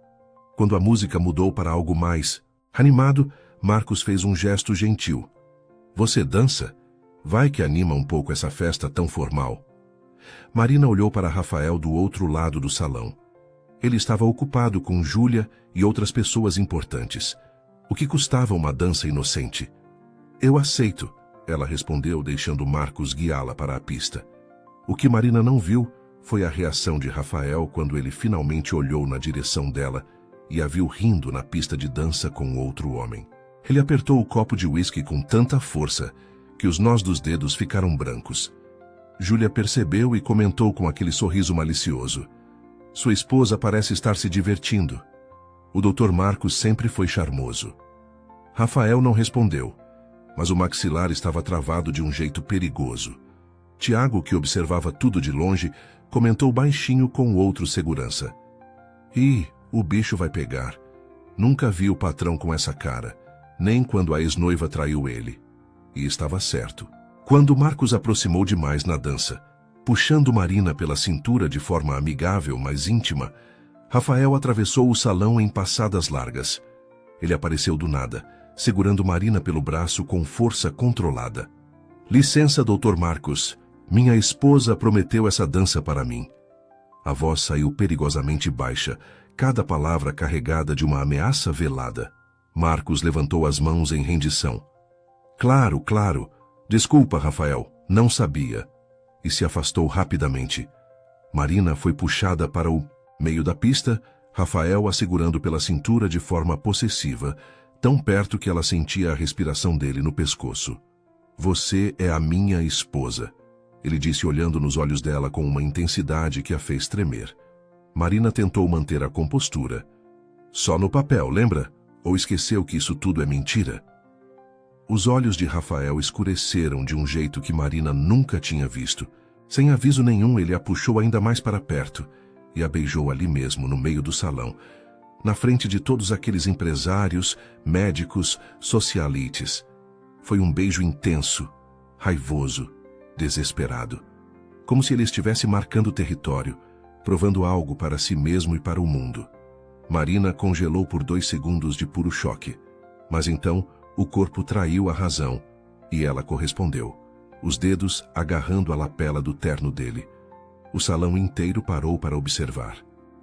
Quando a música mudou para algo mais animado, Marcos fez um gesto gentil. Você dança? Vai que anima um pouco essa festa tão formal. Marina olhou para Rafael do outro lado do salão. Ele estava ocupado com Júlia e outras pessoas importantes. O que custava uma dança inocente? Eu aceito, ela respondeu, deixando Marcos guiá-la para a pista. O que Marina não viu foi a reação de Rafael quando ele finalmente olhou na direção dela e a viu rindo na pista de dança com outro homem. Ele apertou o copo de uísque com tanta força que os nós dos dedos ficaram brancos. Júlia percebeu e comentou com aquele sorriso malicioso. Sua esposa parece estar se divertindo. O Dr. Marcos sempre foi charmoso. Rafael não respondeu, mas o maxilar estava travado de um jeito perigoso. Tiago, que observava tudo de longe, comentou baixinho com outro segurança. Ih, o bicho vai pegar. Nunca vi o patrão com essa cara, nem quando a ex-noiva traiu ele. E estava certo. Quando Marcos aproximou demais na dança, puxando Marina pela cintura de forma amigável, mas íntima, Rafael atravessou o salão em passadas largas. Ele apareceu do nada, segurando Marina pelo braço com força controlada. Licença, Dr. Marcos. Minha esposa prometeu essa dança para mim. A voz saiu perigosamente baixa, cada palavra carregada de uma ameaça velada. Marcos levantou as mãos em rendição. Claro, claro. Desculpa, Rafael, não sabia. E se afastou rapidamente. Marina foi puxada para o meio da pista, Rafael a segurando pela cintura de forma possessiva, tão perto que ela sentia a respiração dele no pescoço. Você é a minha esposa, ele disse olhando nos olhos dela com uma intensidade que a fez tremer. Marina tentou manter a compostura. Só no papel, lembra? Ou esqueceu que isso tudo é mentira? Os olhos de Rafael escureceram de um jeito que Marina nunca tinha visto. Sem aviso nenhum, ele a puxou ainda mais para perto e a beijou ali mesmo, no meio do salão, na frente de todos aqueles empresários, médicos, socialites. Foi um beijo intenso, raivoso, desesperado. Como se ele estivesse marcando território, provando algo para si mesmo e para o mundo. Marina congelou por 2 segundos de puro choque. Mas então, o corpo traiu a razão, e ela correspondeu, os dedos agarrando a lapela do terno dele. O salão inteiro parou para observar.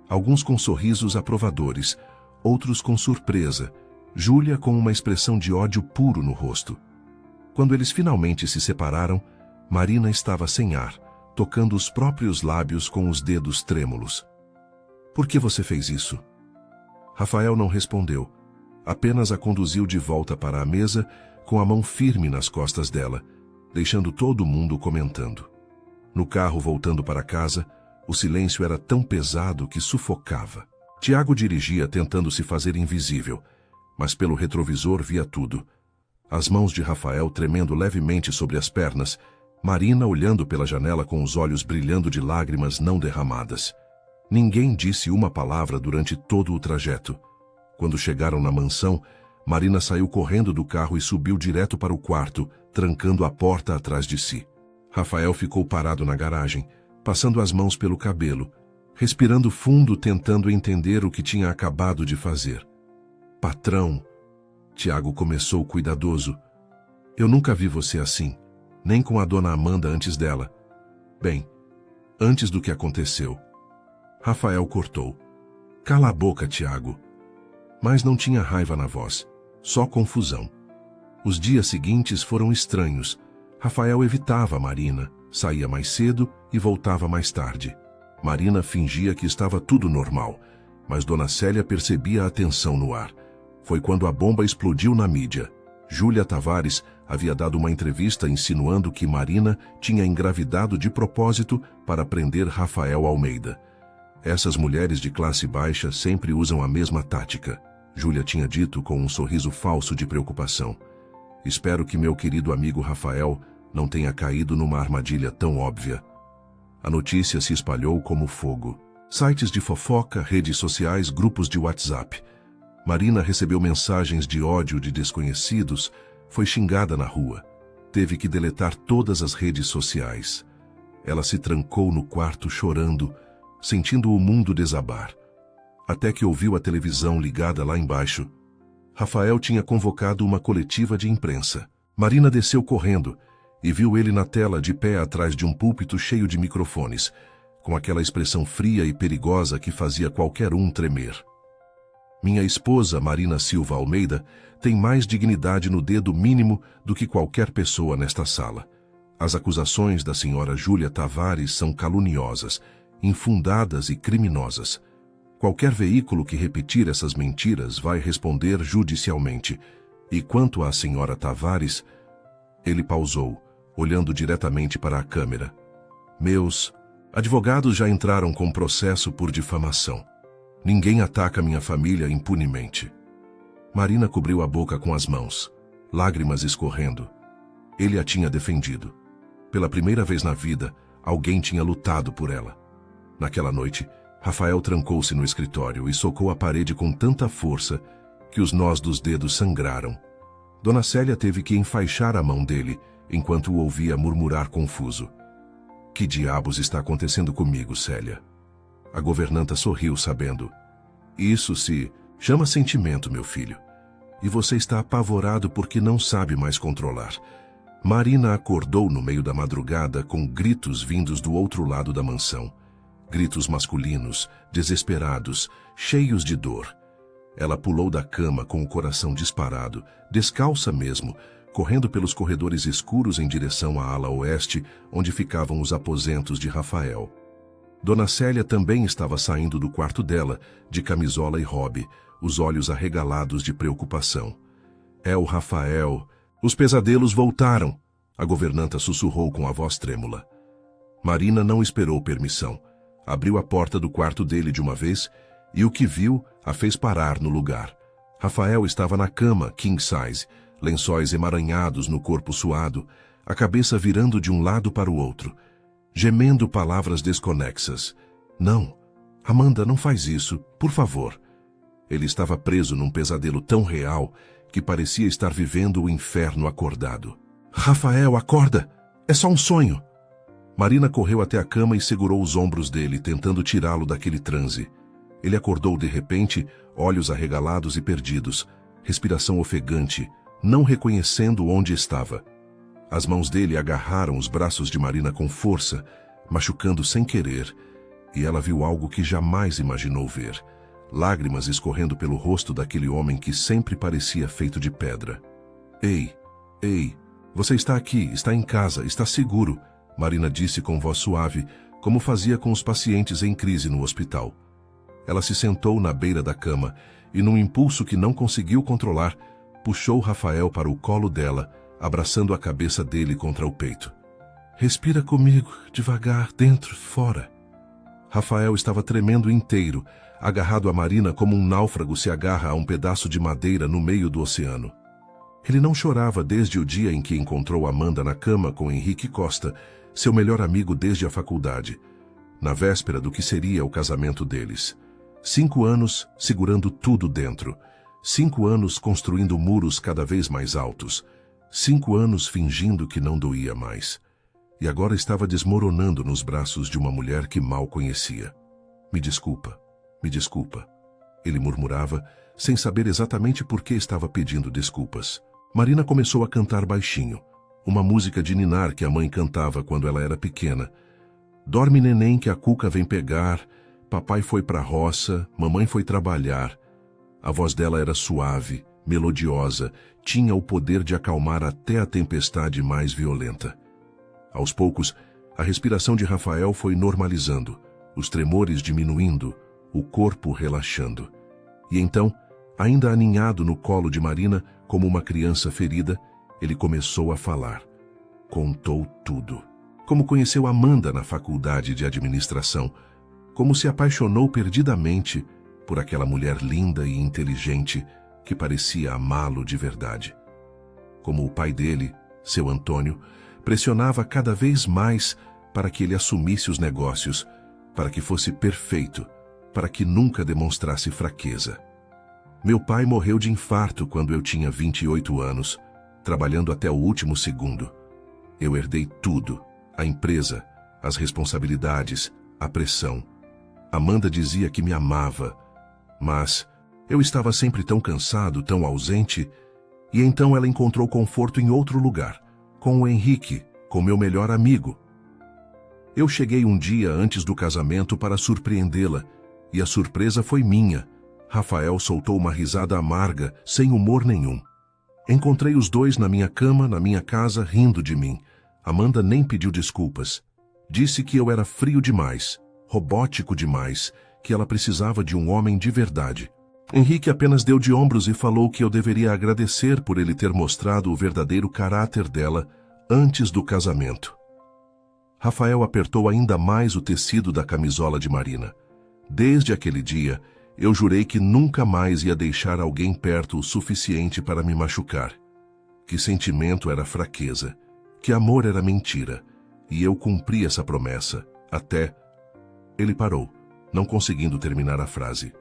Alguns com sorrisos aprovadores, outros com surpresa, Júlia com uma expressão de ódio puro no rosto. Quando eles finalmente se separaram, Marina estava sem ar, tocando os próprios lábios com os dedos trêmulos. Por que você fez isso? Rafael não respondeu, apenas a conduziu de volta para a mesa, com a mão firme nas costas dela, deixando todo mundo comentando. No carro voltando para casa, o silêncio era tão pesado que sufocava. Tiago dirigia tentando se fazer invisível, mas pelo retrovisor via tudo. As mãos de Rafael tremendo levemente sobre as pernas, Marina olhando pela janela com os olhos brilhando de lágrimas não derramadas. Ninguém disse uma palavra durante todo o trajeto. Quando chegaram na mansão, Marina saiu correndo do carro e subiu direto para o quarto, trancando a porta atrás de si. Rafael ficou parado na garagem, passando as mãos pelo cabelo, respirando fundo, tentando entender o que tinha acabado de fazer. Patrão, Tiago começou cuidadoso. Eu nunca vi você assim, nem com a dona Amanda antes dela. Bem, antes do que aconteceu. Rafael cortou. Cala a boca, Tiago. Mas não tinha raiva na voz, só confusão. Os dias seguintes foram estranhos. Rafael evitava Marina, saía mais cedo e voltava mais tarde. Marina fingia que estava tudo normal, mas Dona Célia percebia a tensão no ar. Foi quando a bomba explodiu na mídia. Júlia Tavares havia dado uma entrevista insinuando que Marina tinha engravidado de propósito para prender Rafael Almeida. Essas mulheres de classe baixa sempre usam a mesma tática. Júlia tinha dito com um sorriso falso de preocupação. Espero que meu querido amigo Rafael não tenha caído numa armadilha tão óbvia. A notícia se espalhou como fogo. Sites de fofoca, redes sociais, grupos de WhatsApp. Marina recebeu mensagens de ódio de desconhecidos, foi xingada na rua. Teve que deletar todas as redes sociais. Ela se trancou no quarto chorando, sentindo o mundo desabar. Até que ouviu a televisão ligada lá embaixo. Rafael tinha convocado uma coletiva de imprensa. Marina desceu correndo e viu ele na tela de pé atrás de um púlpito cheio de microfones, com aquela expressão fria e perigosa que fazia qualquer um tremer. Minha esposa, Marina Silva Almeida, tem mais dignidade no dedo mínimo do que qualquer pessoa nesta sala. As acusações da senhora Júlia Tavares são caluniosas, infundadas e criminosas. Qualquer veículo que repetir essas mentiras vai responder judicialmente. E quanto à senhora Tavares, ele pausou, olhando diretamente para a câmera. Meus advogados já entraram com processo por difamação. Ninguém ataca minha família impunemente. Marina cobriu a boca com as mãos, lágrimas escorrendo. Ele a tinha defendido. Pela primeira vez na vida, alguém tinha lutado por ela. Naquela noite, Rafael trancou-se no escritório e socou a parede com tanta força que os nós dos dedos sangraram. Dona Célia teve que enfaixar a mão dele, enquanto o ouvia murmurar confuso. Que diabos está acontecendo comigo, Célia? A governanta sorriu, sabendo. Isso se chama sentimento, meu filho. E você está apavorado porque não sabe mais controlar. Marina acordou no meio da madrugada com gritos vindos do outro lado da mansão. Gritos masculinos, desesperados, cheios de dor. Ela pulou da cama com o coração disparado, descalça mesmo, correndo pelos corredores escuros em direção à ala oeste, onde ficavam os aposentos de Rafael. Dona Célia também estava saindo do quarto dela, de camisola e robe, os olhos arregalados de preocupação. É o Rafael. Os pesadelos voltaram, a governanta sussurrou com a voz trêmula. Marina não esperou permissão. Abriu a porta do quarto dele de uma vez e o que viu a fez parar no lugar. Rafael estava na cama, king size, lençóis emaranhados no corpo suado, a cabeça virando de um lado para o outro, gemendo palavras desconexas. Não, Amanda, não faz isso, por favor. Ele estava preso num pesadelo tão real que parecia estar vivendo o inferno acordado. Rafael, acorda! É só um sonho! Marina correu até a cama e segurou os ombros dele, tentando tirá-lo daquele transe. Ele acordou de repente, olhos arregalados e perdidos, respiração ofegante, não reconhecendo onde estava. As mãos dele agarraram os braços de Marina com força, machucando sem querer, e ela viu algo que jamais imaginou ver. Lágrimas escorrendo pelo rosto daquele homem que sempre parecia feito de pedra. Ei, você está aqui, está em casa, está seguro, Marina disse com voz suave, como fazia com os pacientes em crise no hospital. Ela se sentou na beira da cama e, num impulso que não conseguiu controlar, puxou Rafael para o colo dela, abraçando a cabeça dele contra o peito. Respira comigo, devagar, dentro, fora. Rafael estava tremendo inteiro, agarrado a Marina como um náufrago se agarra a um pedaço de madeira no meio do oceano. Ele não chorava desde o dia em que encontrou Amanda na cama com Henrique Costa, seu melhor amigo desde a faculdade, na véspera do que seria o casamento deles. 5 anos segurando tudo dentro. 5 anos construindo muros cada vez mais altos. 5 anos fingindo que não doía mais. E agora estava desmoronando nos braços de uma mulher que mal conhecia. Me desculpa, ele murmurava, sem saber exatamente por que estava pedindo desculpas. Marina começou a cantar baixinho, uma música de ninar que a mãe cantava quando ela era pequena. Dorme, neném, que a cuca vem pegar, papai foi pra roça, mamãe foi trabalhar. A voz dela era suave, melodiosa, tinha o poder de acalmar até a tempestade mais violenta. Aos poucos, a respiração de Rafael foi normalizando, os tremores diminuindo, o corpo relaxando. E então, ainda aninhado no colo de Marina, como uma criança ferida, ele começou a falar. Contou tudo. Como conheceu Amanda na faculdade de administração, como se apaixonou perdidamente, por aquela mulher linda e inteligente que parecia amá-lo de verdade. Como o pai dele, seu Antônio, pressionava cada vez mais para que ele assumisse os negócios, para que fosse perfeito, para que nunca demonstrasse fraqueza. Meu pai morreu de infarto quando eu tinha 28 anos, trabalhando até o último segundo. Eu herdei tudo, a empresa, as responsabilidades, a pressão. Amanda dizia que me amava, mas eu estava sempre tão cansado, tão ausente, e então ela encontrou conforto em outro lugar, com o Henrique, com meu melhor amigo. Eu cheguei um dia antes do casamento para surpreendê-la, e a surpresa foi minha. Rafael soltou uma risada amarga, sem humor nenhum. Encontrei os dois na minha cama, na minha casa, rindo de mim. Amanda nem pediu desculpas. Disse que eu era frio demais, robótico demais, que ela precisava de um homem de verdade. Henrique apenas deu de ombros e falou que eu deveria agradecer por ele ter mostrado o verdadeiro caráter dela antes do casamento. Rafael apertou ainda mais o tecido da camisola de Marina. Desde aquele dia, eu jurei que nunca mais ia deixar alguém perto o suficiente para me machucar. Que sentimento era fraqueza, que amor era mentira, e eu cumpri essa promessa, até... Ele parou, não conseguindo terminar a frase.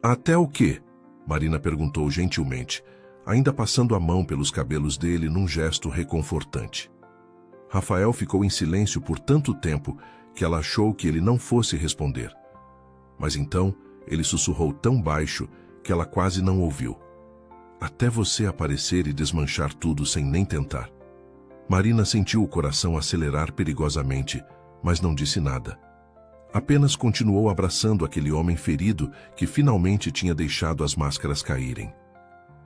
Até o quê? Marina perguntou gentilmente, ainda passando a mão pelos cabelos dele num gesto reconfortante. Rafael ficou em silêncio por tanto tempo que ela achou que ele não fosse responder. Mas então ele sussurrou tão baixo que ela quase não ouviu. Até você aparecer e desmanchar tudo sem nem tentar. Marina sentiu o coração acelerar perigosamente, mas não disse nada. Apenas continuou abraçando aquele homem ferido que finalmente tinha deixado as máscaras caírem.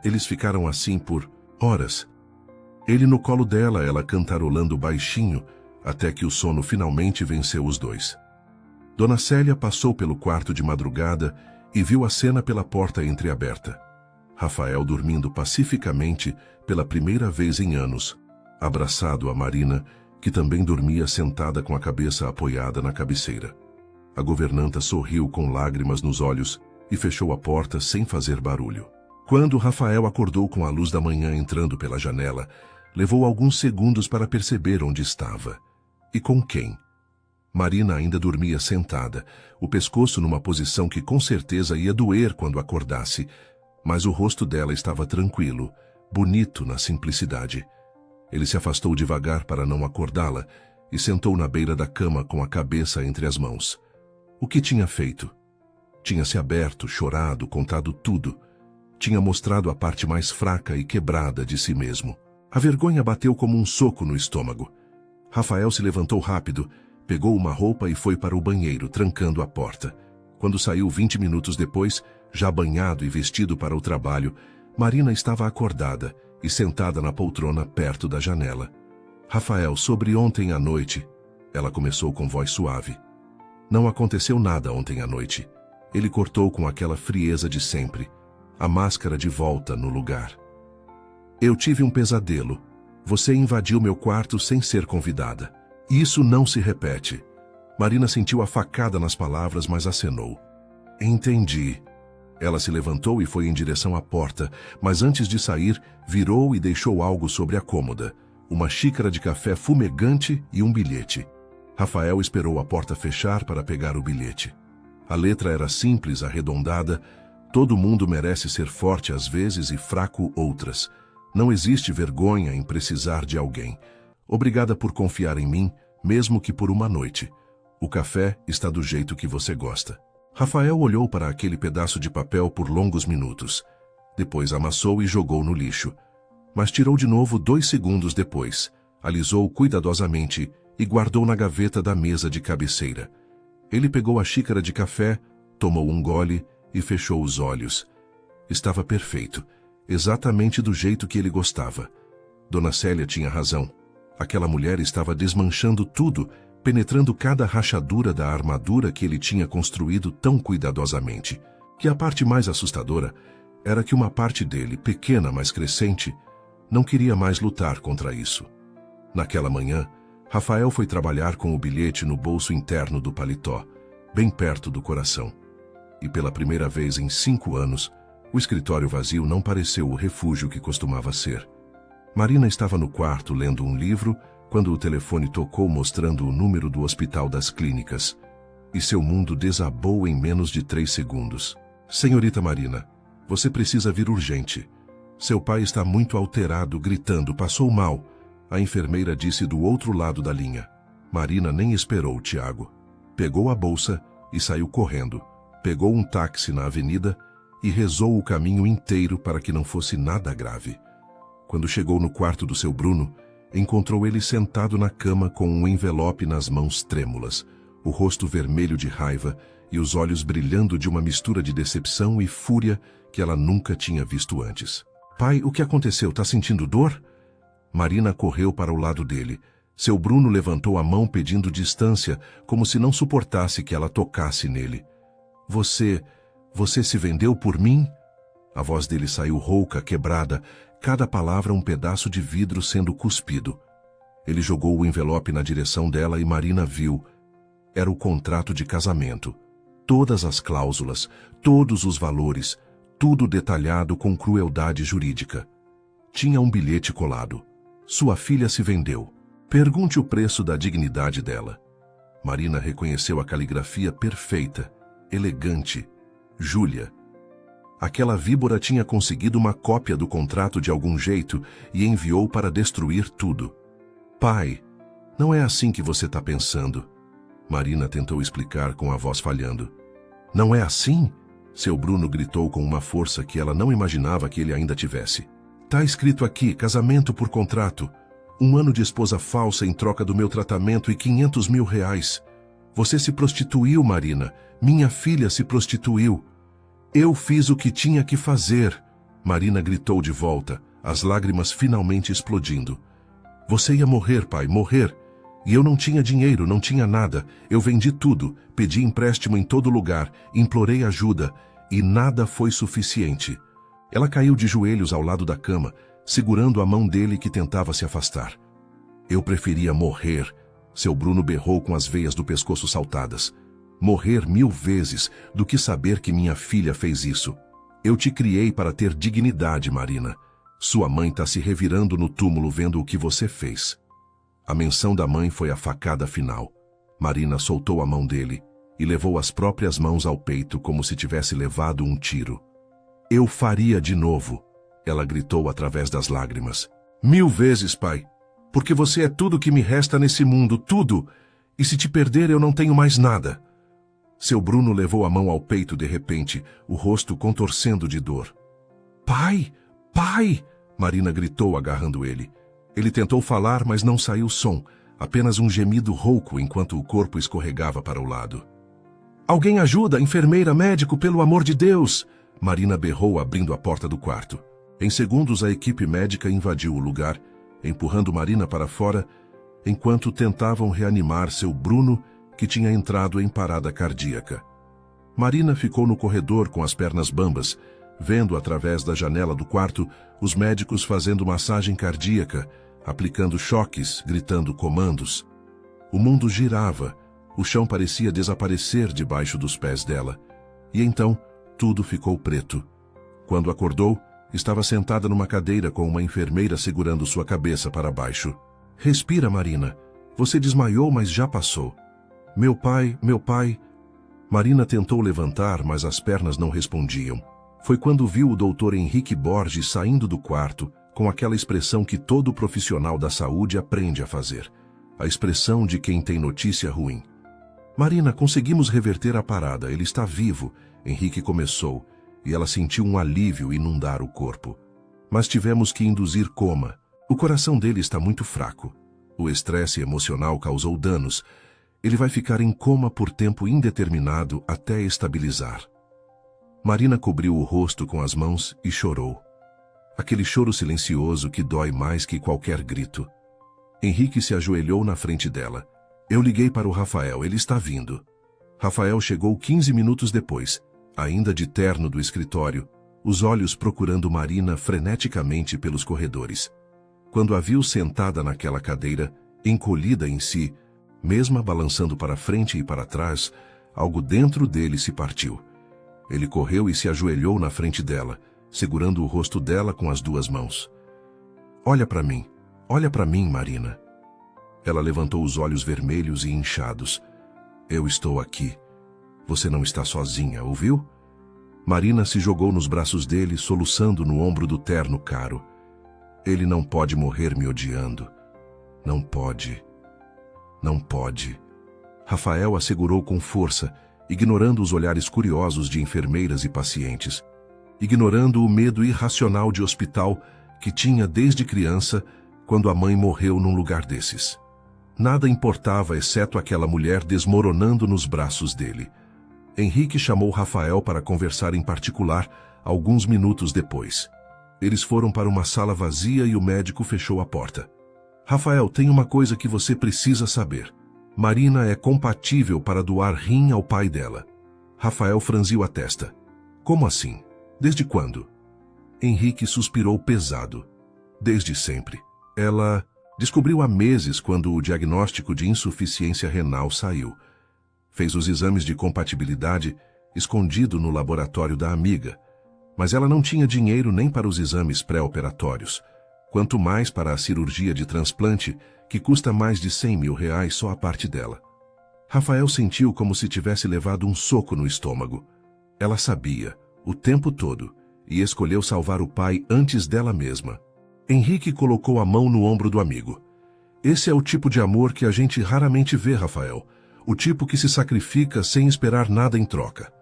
Eles ficaram assim por horas. Ele no colo dela, ela cantarolando baixinho, até que o sono finalmente venceu os dois. Dona Célia passou pelo quarto de madrugada e viu a cena pela porta entreaberta. Rafael dormindo pacificamente pela primeira vez em anos, abraçado a Marina, que também dormia sentada com a cabeça apoiada na cabeceira. A governanta sorriu com lágrimas nos olhos e fechou a porta sem fazer barulho. Quando Rafael acordou com a luz da manhã entrando pela janela, levou alguns segundos para perceber onde estava. E com quem? Marina ainda dormia sentada, o pescoço numa posição que com certeza ia doer quando acordasse, mas o rosto dela estava tranquilo, bonito na simplicidade. Ele se afastou devagar para não acordá-la e sentou na beira da cama com a cabeça entre as mãos. O que tinha feito? Tinha se aberto, chorado, contado tudo. Tinha mostrado a parte mais fraca e quebrada de si mesmo. A vergonha bateu como um soco no estômago. Rafael se levantou rápido, pegou uma roupa e foi para o banheiro, trancando a porta. Quando saiu 20 minutos depois, já banhado e vestido para o trabalho, Marina estava acordada e sentada na poltrona perto da janela. Rafael, sobre ontem à noite, ela começou com voz suave. Não aconteceu nada ontem à noite. Ele cortou com aquela frieza de sempre, a máscara de volta no lugar. Eu tive um pesadelo. Você invadiu meu quarto sem ser convidada. Isso não se repete. Marina sentiu a facada nas palavras, mas acenou. Entendi. Ela se levantou e foi em direção à porta, mas antes de sair, virou e deixou algo sobre a cômoda. Uma xícara de café fumegante e um bilhete. Rafael esperou a porta fechar para pegar o bilhete. A letra era simples, arredondada. Todo mundo merece ser forte às vezes e fraco outras. Não existe vergonha em precisar de alguém. Obrigada por confiar em mim, mesmo que por uma noite. O café está do jeito que você gosta. Rafael olhou para aquele pedaço de papel por longos minutos. Depois amassou e jogou no lixo. Mas tirou de novo 2 segundos depois. Alisou cuidadosamente e guardou na gaveta da mesa de cabeceira. Ele pegou a xícara de café, tomou um gole e fechou os olhos. Estava perfeito, exatamente do jeito que ele gostava. Dona Célia tinha razão. Aquela mulher estava desmanchando tudo, penetrando cada rachadura da armadura que ele tinha construído tão cuidadosamente. Que a parte mais assustadora era que uma parte dele, pequena mas crescente, não queria mais lutar contra isso. Naquela manhã, Rafael foi trabalhar com o bilhete no bolso interno do paletó, bem perto do coração. E pela primeira vez em 5 anos, o escritório vazio não pareceu o refúgio que costumava ser. Marina estava no quarto lendo um livro quando o telefone tocou mostrando o número do Hospital das Clínicas. E seu mundo desabou em menos de 3 segundos. Senhorita Marina, você precisa vir urgente. Seu pai está muito alterado, gritando, passou mal. A enfermeira disse do outro lado da linha. Marina nem esperou Tiago. Pegou a bolsa e saiu correndo. Pegou um táxi na avenida e rezou o caminho inteiro para que não fosse nada grave. Quando chegou no quarto do seu Bruno, encontrou ele sentado na cama com um envelope nas mãos trêmulas, o rosto vermelho de raiva e os olhos brilhando de uma mistura de decepção e fúria que ela nunca tinha visto antes. Pai, o que aconteceu? Tá sentindo dor? Marina correu para o lado dele. Seu Bruno levantou a mão pedindo distância, como se não suportasse que ela tocasse nele. Você se vendeu por mim? A voz dele saiu rouca, quebrada, cada palavra um pedaço de vidro sendo cuspido. Ele jogou o envelope na direção dela e Marina viu. Era o contrato de casamento. Todas as cláusulas, todos os valores, tudo detalhado com crueldade jurídica. Tinha um bilhete colado. Sua filha se vendeu. Pergunte o preço da dignidade dela. Marina reconheceu a caligrafia perfeita, elegante. Júlia. Aquela víbora tinha conseguido uma cópia do contrato de algum jeito e enviou para destruir tudo. Pai, não é assim que você está pensando. Marina tentou explicar com a voz falhando. Não é assim? Seu Bruno gritou com uma força que ela não imaginava que ele ainda tivesse. Tá escrito aqui, casamento por contrato. 1 ano de esposa falsa em troca do meu tratamento e 500 mil reais. Você se prostituiu, Marina. Minha filha se prostituiu. Eu fiz o que tinha que fazer. Marina gritou de volta, as lágrimas finalmente explodindo. Você ia morrer, pai, morrer. E eu não tinha dinheiro, não tinha nada. Eu vendi tudo, pedi empréstimo em todo lugar, implorei ajuda, e nada foi suficiente. Ela caiu de joelhos ao lado da cama, segurando a mão dele que tentava se afastar. Eu preferia morrer, seu Bruno berrou com as veias do pescoço saltadas. Morrer 1000 vezes do que saber que minha filha fez isso. Eu te criei para ter dignidade, Marina. Sua mãe está se revirando no túmulo vendo o que você fez. A menção da mãe foi a facada final. Marina soltou a mão dele e levou as próprias mãos ao peito como se tivesse levado um tiro. Eu faria de novo, ela gritou através das lágrimas. 1000 vezes, pai, porque você é tudo que me resta nesse mundo, tudo, e se te perder eu não tenho mais nada. Seu Bruno levou a mão ao peito de repente, o rosto contorcendo de dor. Pai, pai, Marina gritou agarrando ele. Ele tentou falar, mas não saiu som, apenas um gemido rouco enquanto o corpo escorregava para o lado. Alguém ajuda, enfermeira, médico, pelo amor de Deus! Marina berrou abrindo a porta do quarto. Em segundos a equipe médica invadiu o lugar, empurrando Marina para fora, enquanto tentavam reanimar seu Bruno, que tinha entrado em parada cardíaca. Marina ficou no corredor com as pernas bambas, vendo através da janela do quarto os médicos fazendo massagem cardíaca, aplicando choques, gritando comandos. O mundo girava, o chão parecia desaparecer debaixo dos pés dela. E então, tudo ficou preto. Quando acordou, estava sentada numa cadeira com uma enfermeira segurando sua cabeça para baixo. Respira, Marina. Você desmaiou, mas já passou. Meu pai... Marina tentou levantar, mas as pernas não respondiam. Foi quando viu o Dr. Henrique Borges saindo do quarto, com aquela expressão que todo profissional da saúde aprende a fazer. A expressão de quem tem notícia ruim. Marina, conseguimos reverter a parada, ele está vivo, Henrique começou, e ela sentiu um alívio inundar o corpo. Mas tivemos que induzir coma. O coração dele está muito fraco. O estresse emocional causou danos. Ele vai ficar em coma por tempo indeterminado até estabilizar. Marina cobriu o rosto com as mãos e chorou. Aquele choro silencioso que dói mais que qualquer grito. Henrique se ajoelhou na frente dela. Eu liguei para o Rafael, ele está vindo. Rafael chegou 15 minutos depois, ainda de terno do escritório, os olhos procurando Marina freneticamente pelos corredores. Quando a viu sentada naquela cadeira, encolhida em si, mesmo balançando para frente e para trás, algo dentro dele se partiu. Ele correu e se ajoelhou na frente dela, segurando o rosto dela com as duas mãos. Olha para mim, Marina. Ela levantou os olhos vermelhos e inchados. Eu estou aqui. Você não está sozinha, ouviu? Marina se jogou nos braços dele, soluçando no ombro do terno caro. Ele não pode morrer me odiando. Não pode. Não pode. Rafael a segurou com força, ignorando os olhares curiosos de enfermeiras e pacientes, ignorando o medo irracional de hospital que tinha desde criança, quando a mãe morreu num lugar desses. Nada importava exceto aquela mulher desmoronando nos braços dele. Henrique chamou Rafael para conversar em particular alguns minutos depois. Eles foram para uma sala vazia e o médico fechou a porta. Rafael, tem uma coisa que você precisa saber. Marina é compatível para doar rim ao pai dela. Rafael franziu a testa. Como assim? Desde quando? Henrique suspirou pesado. Desde sempre. Ela descobriu há meses quando o diagnóstico de insuficiência renal saiu. Fez os exames de compatibilidade escondido no laboratório da amiga, mas ela não tinha dinheiro nem para os exames pré-operatórios, quanto mais para a cirurgia de transplante, que custa mais de R$100 mil só a parte dela. Rafael sentiu como se tivesse levado um soco no estômago. Ela sabia, o tempo todo, e escolheu salvar o pai antes dela mesma. Henrique colocou a mão no ombro do amigo. Esse é o tipo de amor que a gente raramente vê, Rafael. O tipo que se sacrifica sem esperar nada em troca.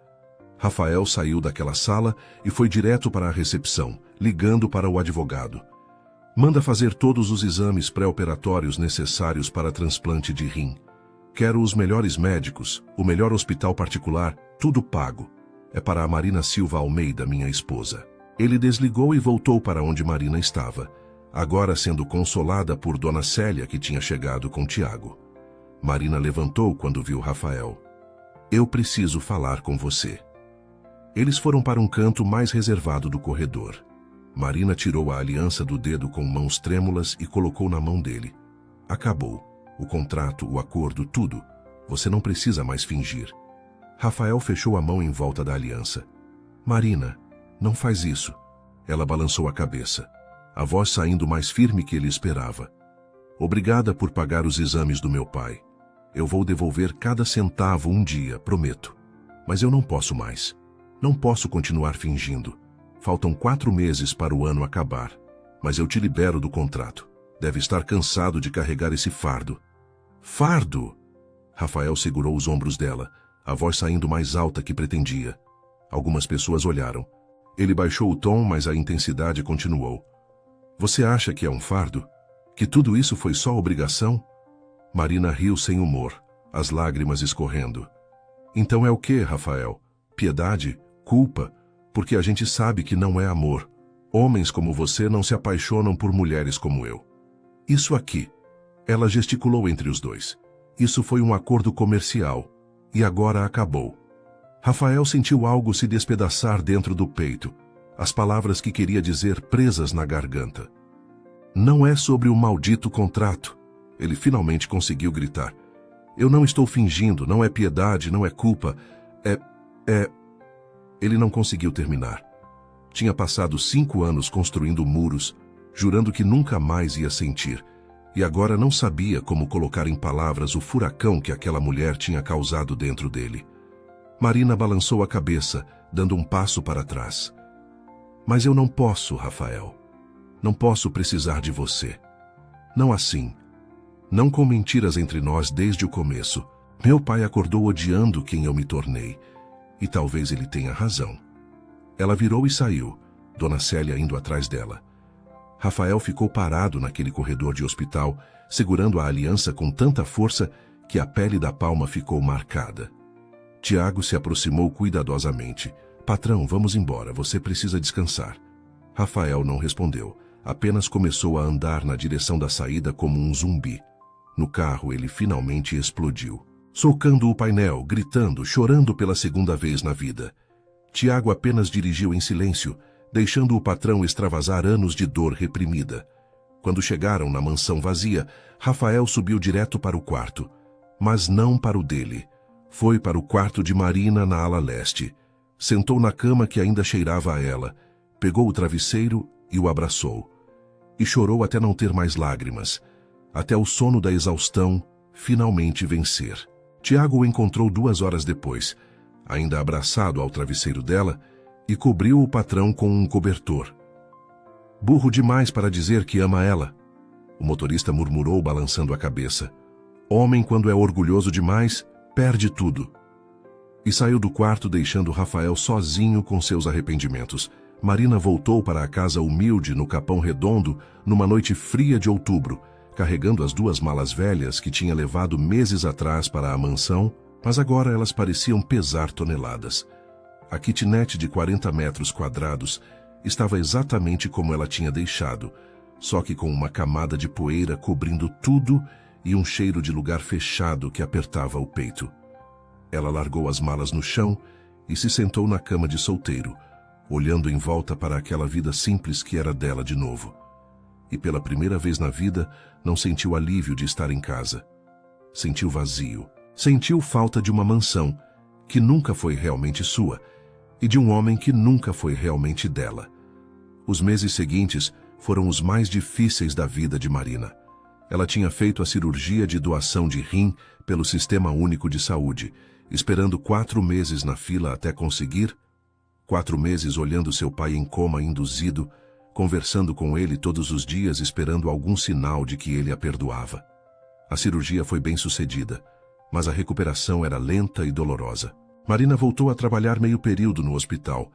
Rafael saiu daquela sala e foi direto para a recepção, ligando para o advogado. Manda fazer todos os exames pré-operatórios necessários para transplante de rim. Quero os melhores médicos, o melhor hospital particular, tudo pago. É para a Marina Silva Almeida, minha esposa. Ele desligou e voltou para onde Marina estava, agora sendo consolada por Dona Célia, que tinha chegado com Tiago. Marina levantou quando viu Rafael. Eu preciso falar com você. Eles foram para um canto mais reservado do corredor. Marina tirou a aliança do dedo com mãos trêmulas e colocou na mão dele. Acabou. O contrato, o acordo, tudo. Você não precisa mais fingir. Rafael fechou a mão em volta da aliança. Marina, não faz isso. Ela balançou a cabeça, a voz saindo mais firme que ele esperava. Obrigada por pagar os exames do meu pai. Eu vou devolver cada centavo um dia, prometo. Mas eu não posso mais. Não posso continuar fingindo. Faltam 4 meses para o ano acabar. Mas eu te libero do contrato. Deve estar cansado de carregar esse fardo. Fardo! Rafael segurou os ombros dela, a voz saindo mais alta que pretendia. Algumas pessoas olharam. Ele baixou o tom, mas a intensidade continuou. Você acha que é um fardo? Que tudo isso foi só obrigação? Marina riu sem humor, as lágrimas escorrendo. Então é o quê, Rafael? Piedade? Culpa? Porque a gente sabe que não é amor. Homens como você não se apaixonam por mulheres como eu. Isso aqui. Ela gesticulou entre os dois. Isso foi um acordo comercial. E agora acabou. Rafael sentiu algo se despedaçar dentro do peito. As palavras que queria dizer presas na garganta. Não é sobre o maldito contrato. Ele finalmente conseguiu gritar. Eu não estou fingindo, não é piedade, não é culpa. Ele não conseguiu terminar. Tinha passado 5 anos construindo muros, jurando que nunca mais ia sentir, e agora não sabia como colocar em palavras o furacão que aquela mulher tinha causado dentro dele. Marina balançou a cabeça, dando um passo para trás. Mas eu não posso, Rafael. Não posso precisar de você. Não assim. Não com mentiras entre nós desde o começo. Meu pai acordou odiando quem eu me tornei. E talvez ele tenha razão. Ela virou e saiu, Dona Célia indo atrás dela. Rafael ficou parado naquele corredor de hospital, segurando a aliança com tanta força que a pele da palma ficou marcada. Tiago se aproximou cuidadosamente. Patrão, vamos embora, você precisa descansar. Rafael não respondeu, apenas começou a andar na direção da saída como um zumbi. No carro ele finalmente explodiu. Socando o painel, gritando, chorando pela segunda vez na vida. Tiago apenas dirigiu em silêncio, deixando o patrão extravasar anos de dor reprimida. Quando chegaram na mansão vazia, Rafael subiu direto para o quarto. Mas não para o dele. Foi para o quarto de Marina na ala leste. Sentou na cama que ainda cheirava a ela, pegou o travesseiro e o abraçou. E chorou até não ter mais lágrimas, até o sono da exaustão finalmente vencer. Tiago o encontrou 2 horas depois, ainda abraçado ao travesseiro dela, e cobriu o patrão com um cobertor. Burro demais para dizer que ama ela, o motorista murmurou balançando a cabeça. Homem, quando é orgulhoso demais, perde tudo. E saiu do quarto deixando Rafael sozinho com seus arrependimentos. Marina voltou para a casa humilde no Capão Redondo numa noite fria de outubro, carregando as 2 malas velhas que tinha levado meses atrás para a mansão, mas agora elas pareciam pesar toneladas. A kitnet de 40 metros quadrados estava exatamente como ela tinha deixado, só que com uma camada de poeira cobrindo tudo e um cheiro de lugar fechado que apertava o peito. Ela largou as malas no chão e se sentou na cama de solteiro, olhando em volta para aquela vida simples que era dela de novo. E pela primeira vez na vida, não sentiu alívio de estar em casa. Sentiu vazio. Sentiu falta de uma mansão, que nunca foi realmente sua, e de um homem que nunca foi realmente dela. Os meses seguintes foram os mais difíceis da vida de Marina. Ela tinha feito a cirurgia de doação de rim pelo Sistema Único de Saúde, esperando 4 meses na fila até conseguir, 4 meses olhando seu pai em coma induzido, conversando com ele todos os dias esperando algum sinal de que ele a perdoava. A cirurgia foi bem sucedida, mas a recuperação era lenta e dolorosa. Marina voltou a trabalhar meio período no hospital,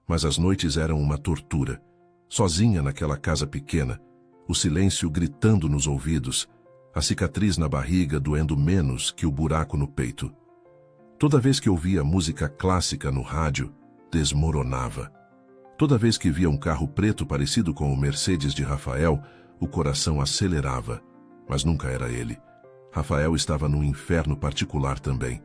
mas as noites eram uma tortura. Sozinha naquela casa pequena, o silêncio gritando nos ouvidos, a cicatriz na barriga doendo menos que o buraco no peito. Toda vez que ouvia música clássica no rádio, desmoronava. Toda vez que via um carro preto parecido com o Mercedes de Rafael, o coração acelerava, mas nunca era ele. Rafael estava num inferno particular também.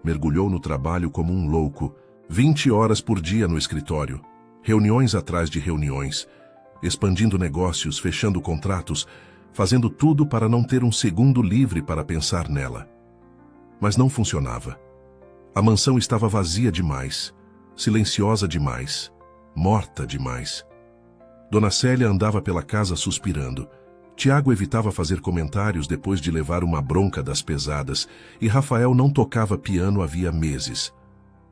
Mergulhou no trabalho como um louco, 20 horas por dia no escritório, reuniões atrás de reuniões, expandindo negócios, fechando contratos, fazendo tudo para não ter um segundo livre para pensar nela. Mas não funcionava. A mansão estava vazia demais, silenciosa demais, morta demais. Dona Célia andava pela casa suspirando. Tiago evitava fazer comentários depois de levar uma bronca das pesadas, e Rafael não tocava piano havia meses.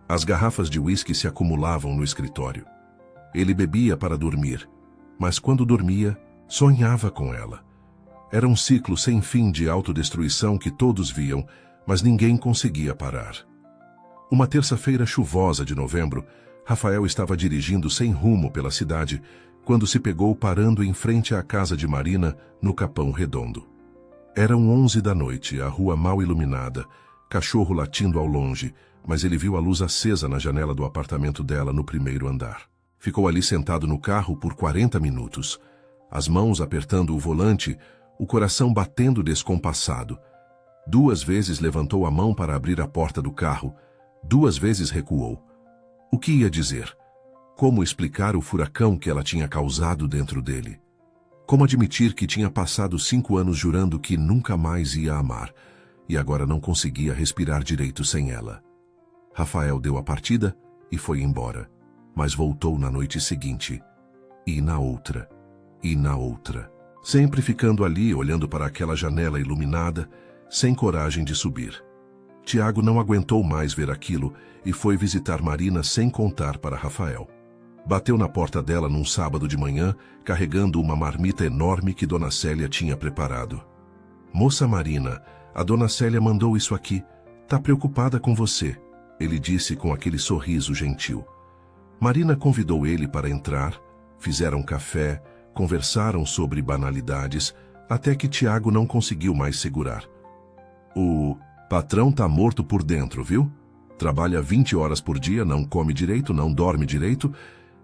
As garrafas de uísque se acumulavam no escritório. Ele bebia para dormir, mas quando dormia, sonhava com ela. Era um ciclo sem fim de autodestruição que todos viam, mas ninguém conseguia parar. Uma terça-feira chuvosa de novembro, Rafael estava dirigindo sem rumo pela cidade, quando se pegou parando em frente à casa de Marina, no Capão Redondo. Eram 11 da noite, a rua mal iluminada, cachorro latindo ao longe, mas ele viu a luz acesa na janela do apartamento dela no primeiro andar. Ficou ali sentado no carro por 40 minutos, as mãos apertando o volante, o coração batendo descompassado. 2 vezes levantou a mão para abrir a porta do carro, 2 vezes recuou. O que ia dizer? Como explicar o furacão que ela tinha causado dentro dele? Como admitir que tinha passado 5 anos jurando que nunca mais ia amar, e agora não conseguia respirar direito sem ela? Rafael deu a partida e foi embora, mas voltou na noite seguinte, e na outra, e na outra, sempre ficando ali olhando para aquela janela iluminada, sem coragem de subir. Tiago não aguentou mais ver aquilo e foi visitar Marina sem contar para Rafael. Bateu na porta dela num sábado de manhã, carregando uma marmita enorme que Dona Célia tinha preparado. "Moça Marina, a Dona Célia mandou isso aqui. Tá preocupada com você", ele disse com aquele sorriso gentil. Marina convidou ele para entrar, fizeram café, conversaram sobre banalidades, até que Tiago não conseguiu mais segurar. "O patrão tá morto por dentro, viu? Trabalha 20 horas por dia, não come direito, não dorme direito,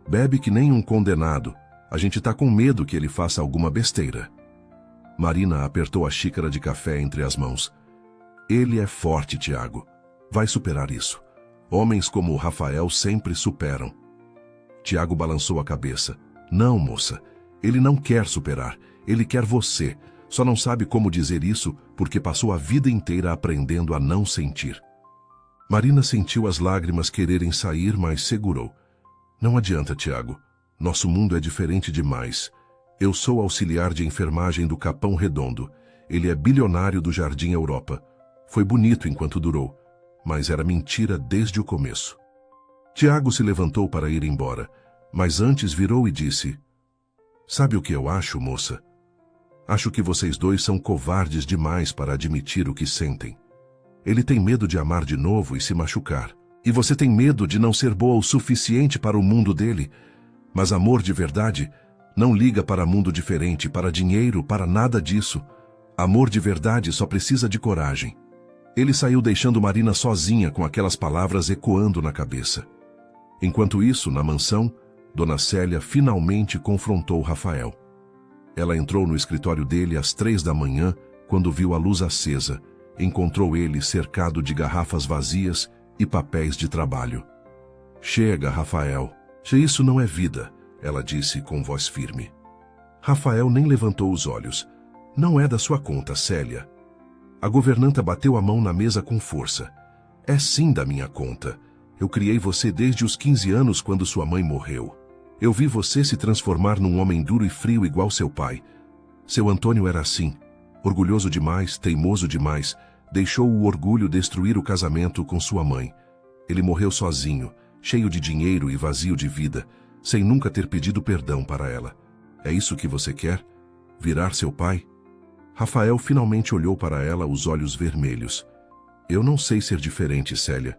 bebe que nem um condenado. A gente tá com medo que ele faça alguma besteira." Marina apertou a xícara de café entre as mãos. "Ele é forte, Tiago. Vai superar isso. Homens como o Rafael sempre superam." Tiago balançou a cabeça. "Não, moça. Ele não quer superar. Ele quer você. Só não sabe como dizer isso porque passou a vida inteira aprendendo a não sentir." Marina sentiu as lágrimas quererem sair, mas segurou. Não adianta, Tiago. Nosso mundo é diferente demais. Eu sou auxiliar de enfermagem do Capão Redondo. Ele é bilionário do Jardim Europa. Foi bonito enquanto durou, mas era mentira desde o começo. Tiago se levantou para ir embora, mas antes virou e disse: "Sabe o que eu acho, moça? Acho que vocês dois são covardes demais para admitir o que sentem. Ele tem medo de amar de novo e se machucar. E você tem medo de não ser boa o suficiente para o mundo dele. Mas amor de verdade não liga para mundo diferente, para dinheiro, para nada disso. Amor de verdade só precisa de coragem." Ele saiu deixando Marina sozinha com aquelas palavras ecoando na cabeça. Enquanto isso, na mansão, Dona Célia finalmente confrontou Rafael. Ela entrou no escritório dele às 3 da manhã, quando viu a luz acesa. Encontrou ele cercado de garrafas vazias e papéis de trabalho. "Chega, Rafael. Isso não é vida", ela disse com voz firme. Rafael nem levantou os olhos. "Não é da sua conta, Célia." A governanta bateu a mão na mesa com força. "É sim da minha conta. Eu criei você desde os 15 anos quando sua mãe morreu. Eu vi você se transformar num homem duro e frio igual seu pai. Seu Antônio era assim, orgulhoso demais, teimoso demais, deixou o orgulho destruir o casamento com sua mãe. Ele morreu sozinho, cheio de dinheiro e vazio de vida, sem nunca ter pedido perdão para ela. É isso que você quer? Virar seu pai?" Rafael finalmente olhou para ela, os olhos vermelhos. "Eu não sei ser diferente, Célia.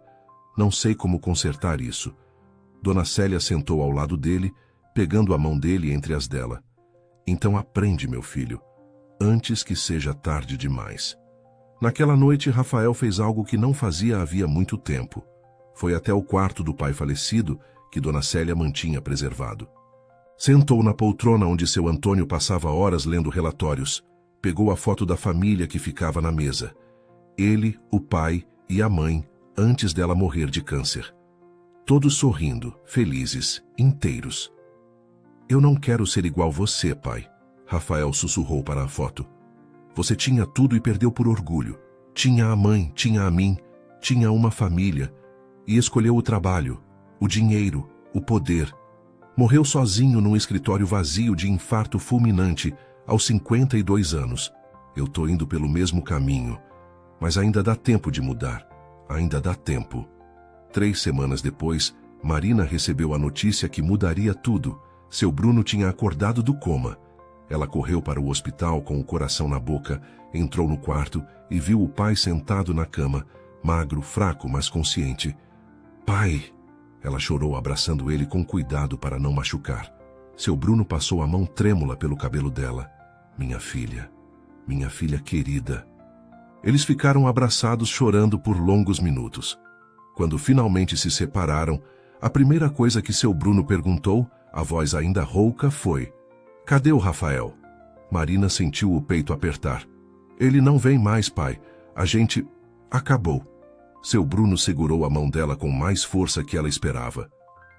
Não sei como consertar isso." Dona Célia sentou ao lado dele, pegando a mão dele entre as dela. "Então aprende, meu filho, antes que seja tarde demais." Naquela noite, Rafael fez algo que não fazia havia muito tempo. Foi até o quarto do pai falecido, que Dona Célia mantinha preservado. Sentou na poltrona onde seu Antônio passava horas lendo relatórios. Pegou a foto da família que ficava na mesa. Ele, o pai e a mãe, antes dela morrer de câncer. Todos sorrindo, felizes, inteiros. "Eu não quero ser igual você, pai", Rafael sussurrou para a foto. "Você tinha tudo e perdeu por orgulho. Tinha a mãe, tinha a mim, tinha uma família. E escolheu o trabalho, o dinheiro, o poder. Morreu sozinho num escritório vazio de infarto fulminante, aos 52 anos. Eu tô indo pelo mesmo caminho, mas ainda dá tempo de mudar. Ainda dá tempo." 3 semanas depois, Marina recebeu a notícia que mudaria tudo. Seu Bruno tinha acordado do coma. Ela correu para o hospital com o coração na boca, entrou no quarto e viu o pai sentado na cama, magro, fraco, mas consciente. "Pai!" Ela chorou, abraçando ele com cuidado para não machucar. Seu Bruno passou a mão trêmula pelo cabelo dela. Minha filha querida." Eles ficaram abraçados, chorando por longos minutos. Quando finalmente se separaram, a primeira coisa que seu Bruno perguntou, a voz ainda rouca, foi: "Cadê o Rafael?" Marina sentiu o peito apertar. "Ele não vem mais, pai. A gente... acabou." Seu Bruno segurou a mão dela com mais força que ela esperava.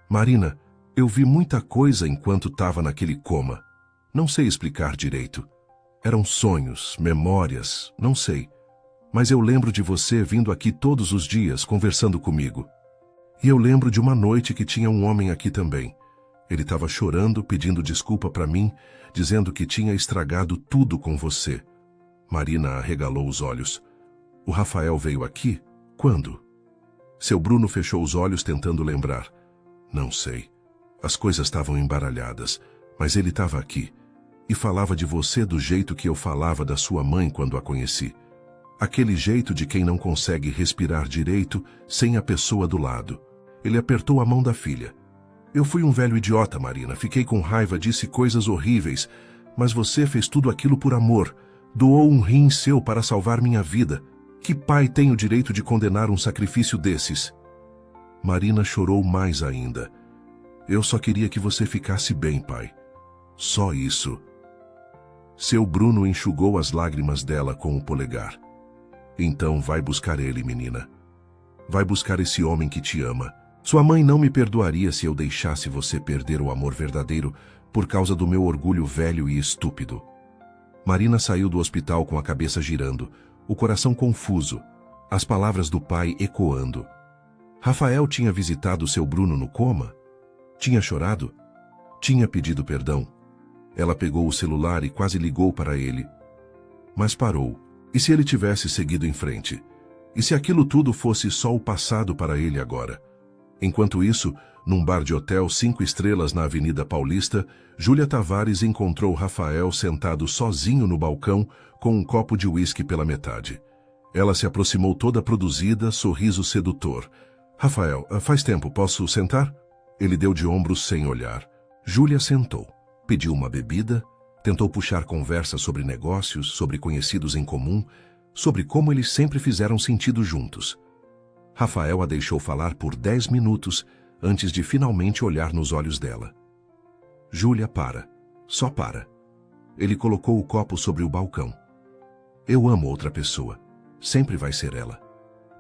"Marina, eu vi muita coisa enquanto estava naquele coma. Não sei explicar direito. Eram sonhos, memórias, não sei. Mas eu lembro de você vindo aqui todos os dias, conversando comigo. E eu lembro de uma noite que tinha um homem aqui também. Ele estava chorando, pedindo desculpa para mim, dizendo que tinha estragado tudo com você." Marina arregalou os olhos. "O Rafael veio aqui? Quando?" Seu Bruno fechou os olhos tentando lembrar. "Não sei. As coisas estavam embaralhadas, mas ele estava aqui. E falava de você do jeito que eu falava da sua mãe quando a conheci. Aquele jeito de quem não consegue respirar direito sem a pessoa do lado." Ele apertou a mão da filha. "Eu fui um velho idiota, Marina. Fiquei com raiva, disse coisas horríveis. Mas você fez tudo aquilo por amor. Doou um rim seu para salvar minha vida. Que pai tem o direito de condenar um sacrifício desses?" Marina chorou mais ainda. "Eu só queria que você ficasse bem, pai. Só isso." Seu Bruno enxugou as lágrimas dela com o polegar. "Então vai buscar ele, menina. Vai buscar esse homem que te ama. Sua mãe não me perdoaria se eu deixasse você perder o amor verdadeiro por causa do meu orgulho velho e estúpido." Marina saiu do hospital com a cabeça girando, o coração confuso, as palavras do pai ecoando. Rafael tinha visitado seu Bruno no coma? Tinha chorado? Tinha pedido perdão? Ela pegou o celular e quase ligou para ele. Mas parou. E se ele tivesse seguido em frente? E se aquilo tudo fosse só o passado para ele agora? Enquanto isso, num bar de hotel 5 estrelas na Avenida Paulista, Júlia Tavares encontrou Rafael sentado sozinho no balcão com um copo de uísque pela metade. Ela se aproximou toda produzida, sorriso sedutor. Rafael, faz tempo, posso sentar? Ele deu de ombros sem olhar. Júlia sentou, pediu uma bebida, tentou puxar conversa sobre negócios, sobre conhecidos em comum, sobre como eles sempre fizeram sentido juntos. Rafael a deixou falar por 10 minutos antes de finalmente olhar nos olhos dela. Júlia para. Só para. Ele colocou o copo sobre o balcão. Eu amo outra pessoa. Sempre vai ser ela.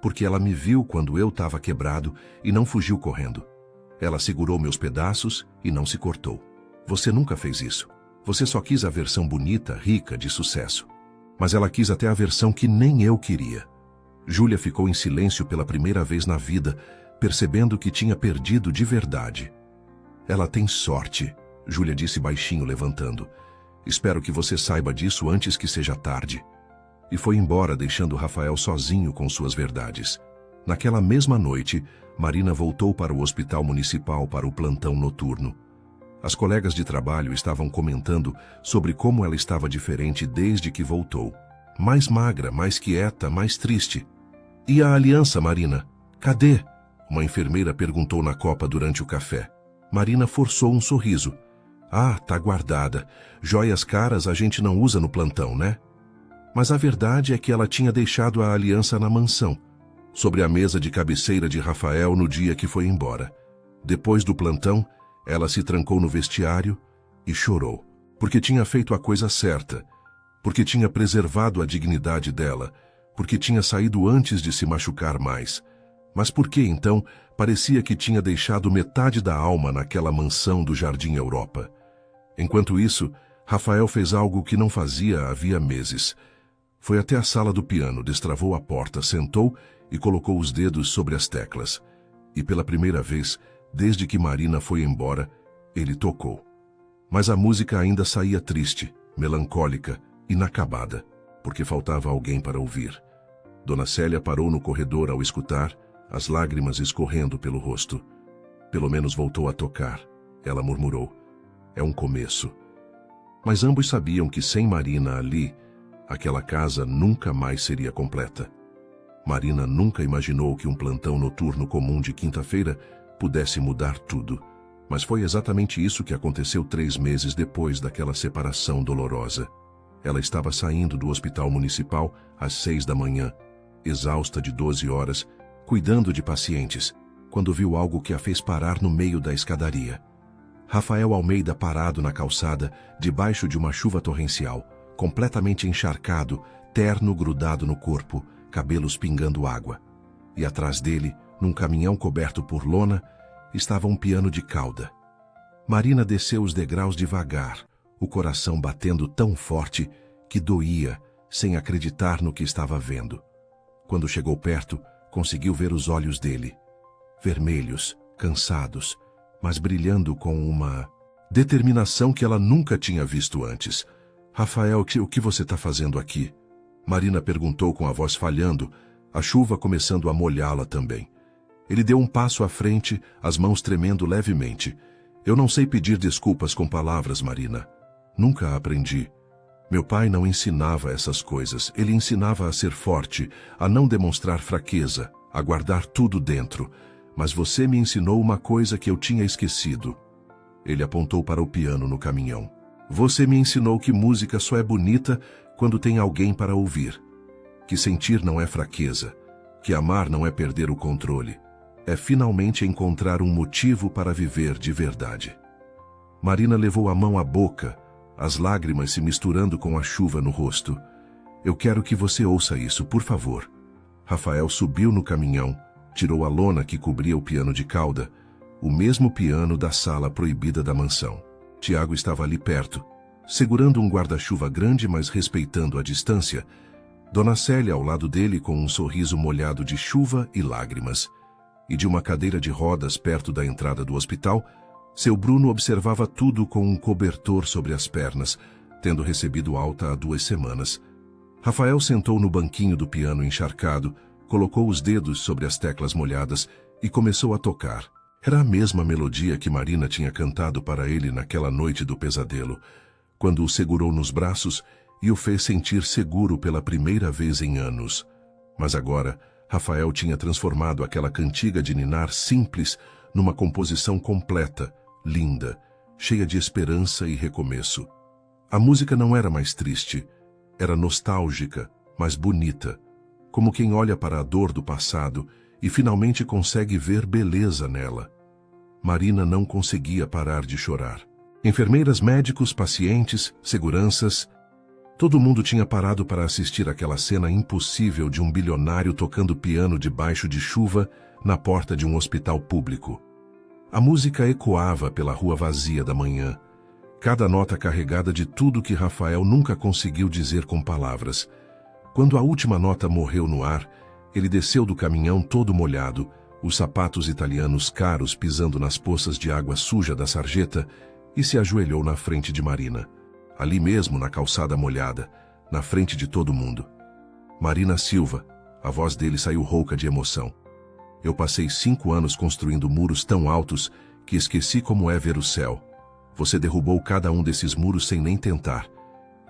Porque ela me viu quando eu estava quebrado e não fugiu correndo. Ela segurou meus pedaços e não se cortou. Você nunca fez isso. Você só quis a versão bonita, rica, de sucesso. Mas ela quis até a versão que nem eu queria. Júlia ficou em silêncio pela primeira vez na vida, percebendo que tinha perdido de verdade. Ela tem sorte, Júlia disse baixinho, levantando. Espero que você saiba disso antes que seja tarde. E foi embora, deixando Rafael sozinho com suas verdades. Naquela mesma noite, Marina voltou para o hospital municipal para o plantão noturno. As colegas de trabalho estavam comentando sobre como ela estava diferente desde que voltou. Mais magra, mais quieta, mais triste. E a aliança, Marina? Cadê? Uma enfermeira perguntou na copa durante o café. Marina forçou um sorriso. Ah, tá guardada. Joias caras a gente não usa no plantão, né? Mas a verdade é que ela tinha deixado a aliança na mansão, sobre a mesa de cabeceira de Rafael no dia que foi embora. Depois do plantão, ela se trancou no vestiário e chorou, porque tinha feito a coisa certa, porque tinha preservado a dignidade dela, porque tinha saído antes de se machucar mais. Mas por que, então, parecia que tinha deixado metade da alma naquela mansão do Jardim Europa? Enquanto isso, Rafael fez algo que não fazia havia meses. Foi até a sala do piano, destravou a porta, sentou e colocou os dedos sobre as teclas. E pela primeira vez, desde que Marina foi embora, ele tocou. Mas a música ainda saía triste, melancólica, inacabada, porque faltava alguém para ouvir. Dona Célia parou no corredor ao escutar, as lágrimas escorrendo pelo rosto. Pelo menos voltou a tocar, ela murmurou. É um começo. Mas ambos sabiam que sem Marina ali, aquela casa nunca mais seria completa. Marina nunca imaginou que um plantão noturno comum de quinta-feira pudesse mudar tudo. Mas foi exatamente isso que aconteceu 3 meses depois daquela separação dolorosa. Ela estava saindo do hospital municipal às 6 da manhã, exausta de 12 horas, cuidando de pacientes, quando viu algo que a fez parar no meio da escadaria. Rafael Almeida parado na calçada, debaixo de uma chuva torrencial, completamente encharcado, terno grudado no corpo, cabelos pingando água. E atrás dele, num caminhão coberto por lona, estava um piano de cauda. Marina desceu os degraus devagar, o coração batendo tão forte que doía, sem acreditar no que estava vendo. Quando chegou perto, conseguiu ver os olhos dele, vermelhos, cansados, mas brilhando com uma determinação que ela nunca tinha visto antes. Rafael, o que você está fazendo aqui? Marina perguntou com a voz falhando, a chuva começando a molhá-la também. Ele deu um passo à frente, as mãos tremendo levemente. Eu não sei pedir desculpas com palavras, Marina. Nunca aprendi. Meu pai não ensinava essas coisas. Ele ensinava a ser forte, a não demonstrar fraqueza, a guardar tudo dentro. Mas você me ensinou uma coisa que eu tinha esquecido. Ele apontou para o piano no caminhão. Você me ensinou que música só é bonita quando tem alguém para ouvir. Que sentir não é fraqueza. Que amar não é perder o controle. É finalmente encontrar um motivo para viver de verdade. Marina levou a mão à boca, as lágrimas se misturando com a chuva no rosto. Eu quero que você ouça isso, por favor. Rafael subiu no caminhão, tirou a lona que cobria o piano de cauda, o mesmo piano da sala proibida da mansão. Tiago estava ali perto, segurando um guarda-chuva grande, mas respeitando a distância. Dona Célia ao lado dele com um sorriso molhado de chuva e lágrimas. e de uma cadeira de rodas perto da entrada do hospital, seu Bruno observava tudo com um cobertor sobre as pernas, tendo recebido alta há 2 semanas. Rafael sentou no banquinho do piano encharcado, colocou os dedos sobre as teclas molhadas e começou a tocar. Era a mesma melodia que Marina tinha cantado para ele naquela noite do pesadelo, quando o segurou nos braços e o fez sentir seguro pela primeira vez em anos. Mas agora, Rafael tinha transformado aquela cantiga de ninar simples numa composição completa, linda, cheia de esperança e recomeço. A música não era mais triste, era nostálgica, mas bonita, como quem olha para a dor do passado e finalmente consegue ver beleza nela. Marina não conseguia parar de chorar. Enfermeiras, médicos, pacientes, seguranças, todo mundo tinha parado para assistir aquela cena impossível de um bilionário tocando piano debaixo de chuva na porta de um hospital público. A música ecoava pela rua vazia da manhã, cada nota carregada de tudo que Rafael nunca conseguiu dizer com palavras. Quando a última nota morreu no ar, ele desceu do caminhão todo molhado, os sapatos italianos caros pisando nas poças de água suja da sarjeta, e se ajoelhou na frente de Marina. Ali mesmo, na calçada molhada, na frente de todo mundo. Marina Silva, a voz dele saiu rouca de emoção. Eu passei 5 anos construindo muros tão altos que esqueci como é ver o céu. Você derrubou cada um desses muros sem nem tentar.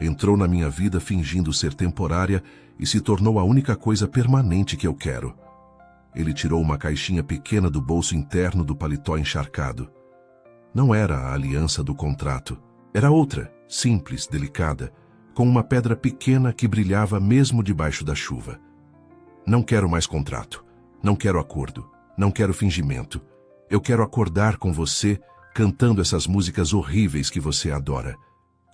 Entrou na minha vida fingindo ser temporária e se tornou a única coisa permanente que eu quero. Ele tirou uma caixinha pequena do bolso interno do paletó encharcado. Não era a aliança do contrato. Era outra, simples, delicada, com uma pedra pequena que brilhava mesmo debaixo da chuva. Não quero mais contrato. Não quero acordo. Não quero fingimento. Eu quero acordar com você, cantando essas músicas horríveis que você adora.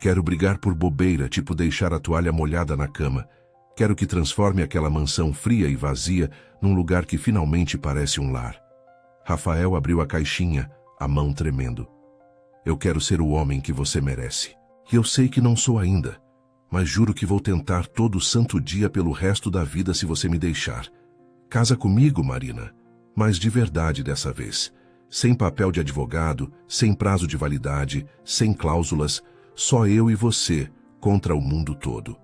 Quero brigar por bobeira, tipo deixar a toalha molhada na cama. Quero que transforme aquela mansão fria e vazia num lugar que finalmente parece um lar. Rafael abriu a caixinha, a mão tremendo. Eu quero ser o homem que você merece. E eu sei que não sou ainda, mas juro que vou tentar todo santo dia pelo resto da vida se você me deixar. Casa comigo, Marina, mas de verdade dessa vez. Sem papel de advogado, sem prazo de validade, sem cláusulas, só eu e você contra o mundo todo.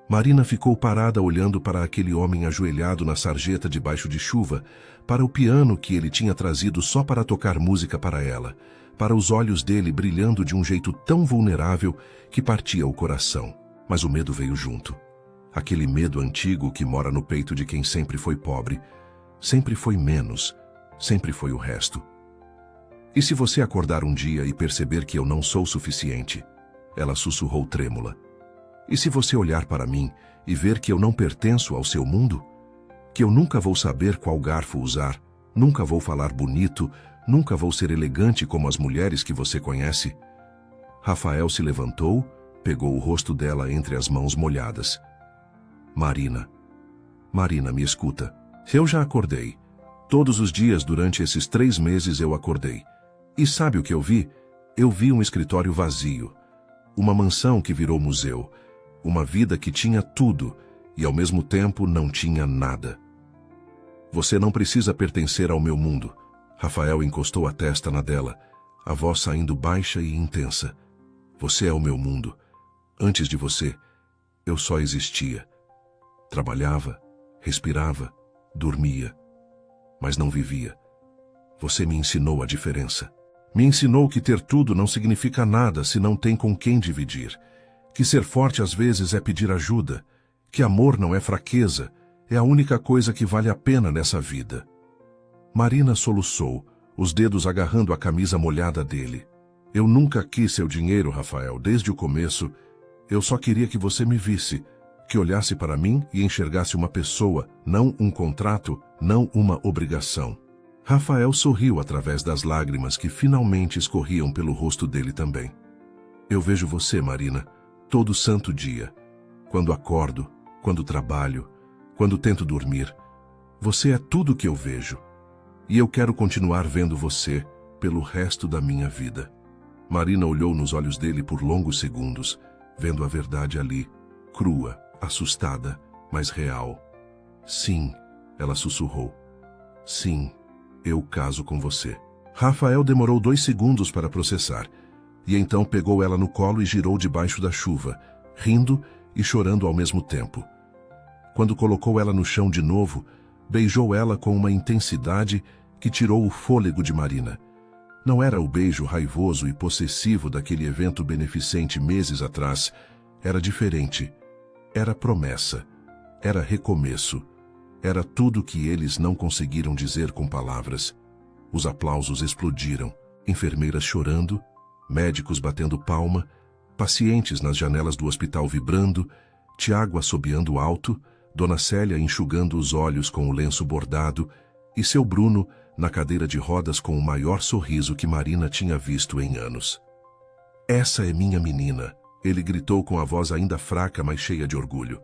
Marina ficou parada olhando para aquele homem ajoelhado na sarjeta debaixo de chuva, para o piano que ele tinha trazido só para tocar música para ela, para os olhos dele brilhando de um jeito tão vulnerável que partia o coração. Mas o medo veio junto. Aquele medo antigo que mora no peito de quem sempre foi pobre, sempre foi menos, sempre foi o resto. E se você acordar um dia e perceber que eu não sou suficiente? Ela sussurrou trêmula. E se você olhar para mim e ver que eu não pertenço ao seu mundo? Que eu nunca vou saber qual garfo usar, nunca vou falar bonito, nunca vou ser elegante como as mulheres que você conhece? Rafael se levantou, pegou o rosto dela entre as mãos molhadas. Marina, me escuta. Eu já acordei. Todos os dias durante esses 3 meses eu acordei. E sabe o que eu vi? Eu vi um escritório vazio. Uma mansão que virou museu. Uma vida que tinha tudo e ao mesmo tempo não tinha nada. Você não precisa pertencer ao meu mundo. Rafael encostou a testa na dela, a voz saindo baixa e intensa. Você é o meu mundo. Antes de você, eu só existia. Trabalhava, respirava, dormia, mas não vivia. Você me ensinou a diferença. Me ensinou que ter tudo não significa nada se não tem com quem dividir. Que ser forte às vezes é pedir ajuda. Que amor não é fraqueza, é a única coisa que vale a pena nessa vida. Marina soluçou, os dedos agarrando a camisa molhada dele. Eu nunca quis seu dinheiro, Rafael, desde o começo. Eu só queria que você me visse, que olhasse para mim e enxergasse uma pessoa, não um contrato, não uma obrigação. Rafael sorriu através das lágrimas que finalmente escorriam pelo rosto dele também. Eu vejo você, Marina, todo santo dia. Quando acordo, quando trabalho, quando tento dormir. Você é tudo que eu vejo. E eu quero continuar vendo você pelo resto da minha vida. Marina olhou nos olhos dele por longos segundos, vendo a verdade ali, crua, assustada, mas real. Sim, ela sussurrou. Sim, Eu caso com você. Rafael demorou 2 segundos para processar, e então pegou ela no colo e girou debaixo da chuva, rindo e chorando ao mesmo tempo. Quando colocou ela no chão de novo, beijou ela com uma intensidade que tirou o fôlego de Marina. Não era o beijo raivoso e possessivo daquele evento beneficente meses atrás. Era diferente. Era promessa. Era recomeço. Era tudo que eles não conseguiram dizer com palavras. Os aplausos explodiram. Enfermeiras chorando, médicos batendo palma, pacientes nas janelas do hospital vibrando, Tiago assobiando alto, Dona Célia enxugando os olhos com o lenço bordado e seu Bruno na cadeira de rodas com o maior sorriso que Marina tinha visto em anos. Essa é minha menina, ele gritou com a voz ainda fraca, mas cheia de orgulho.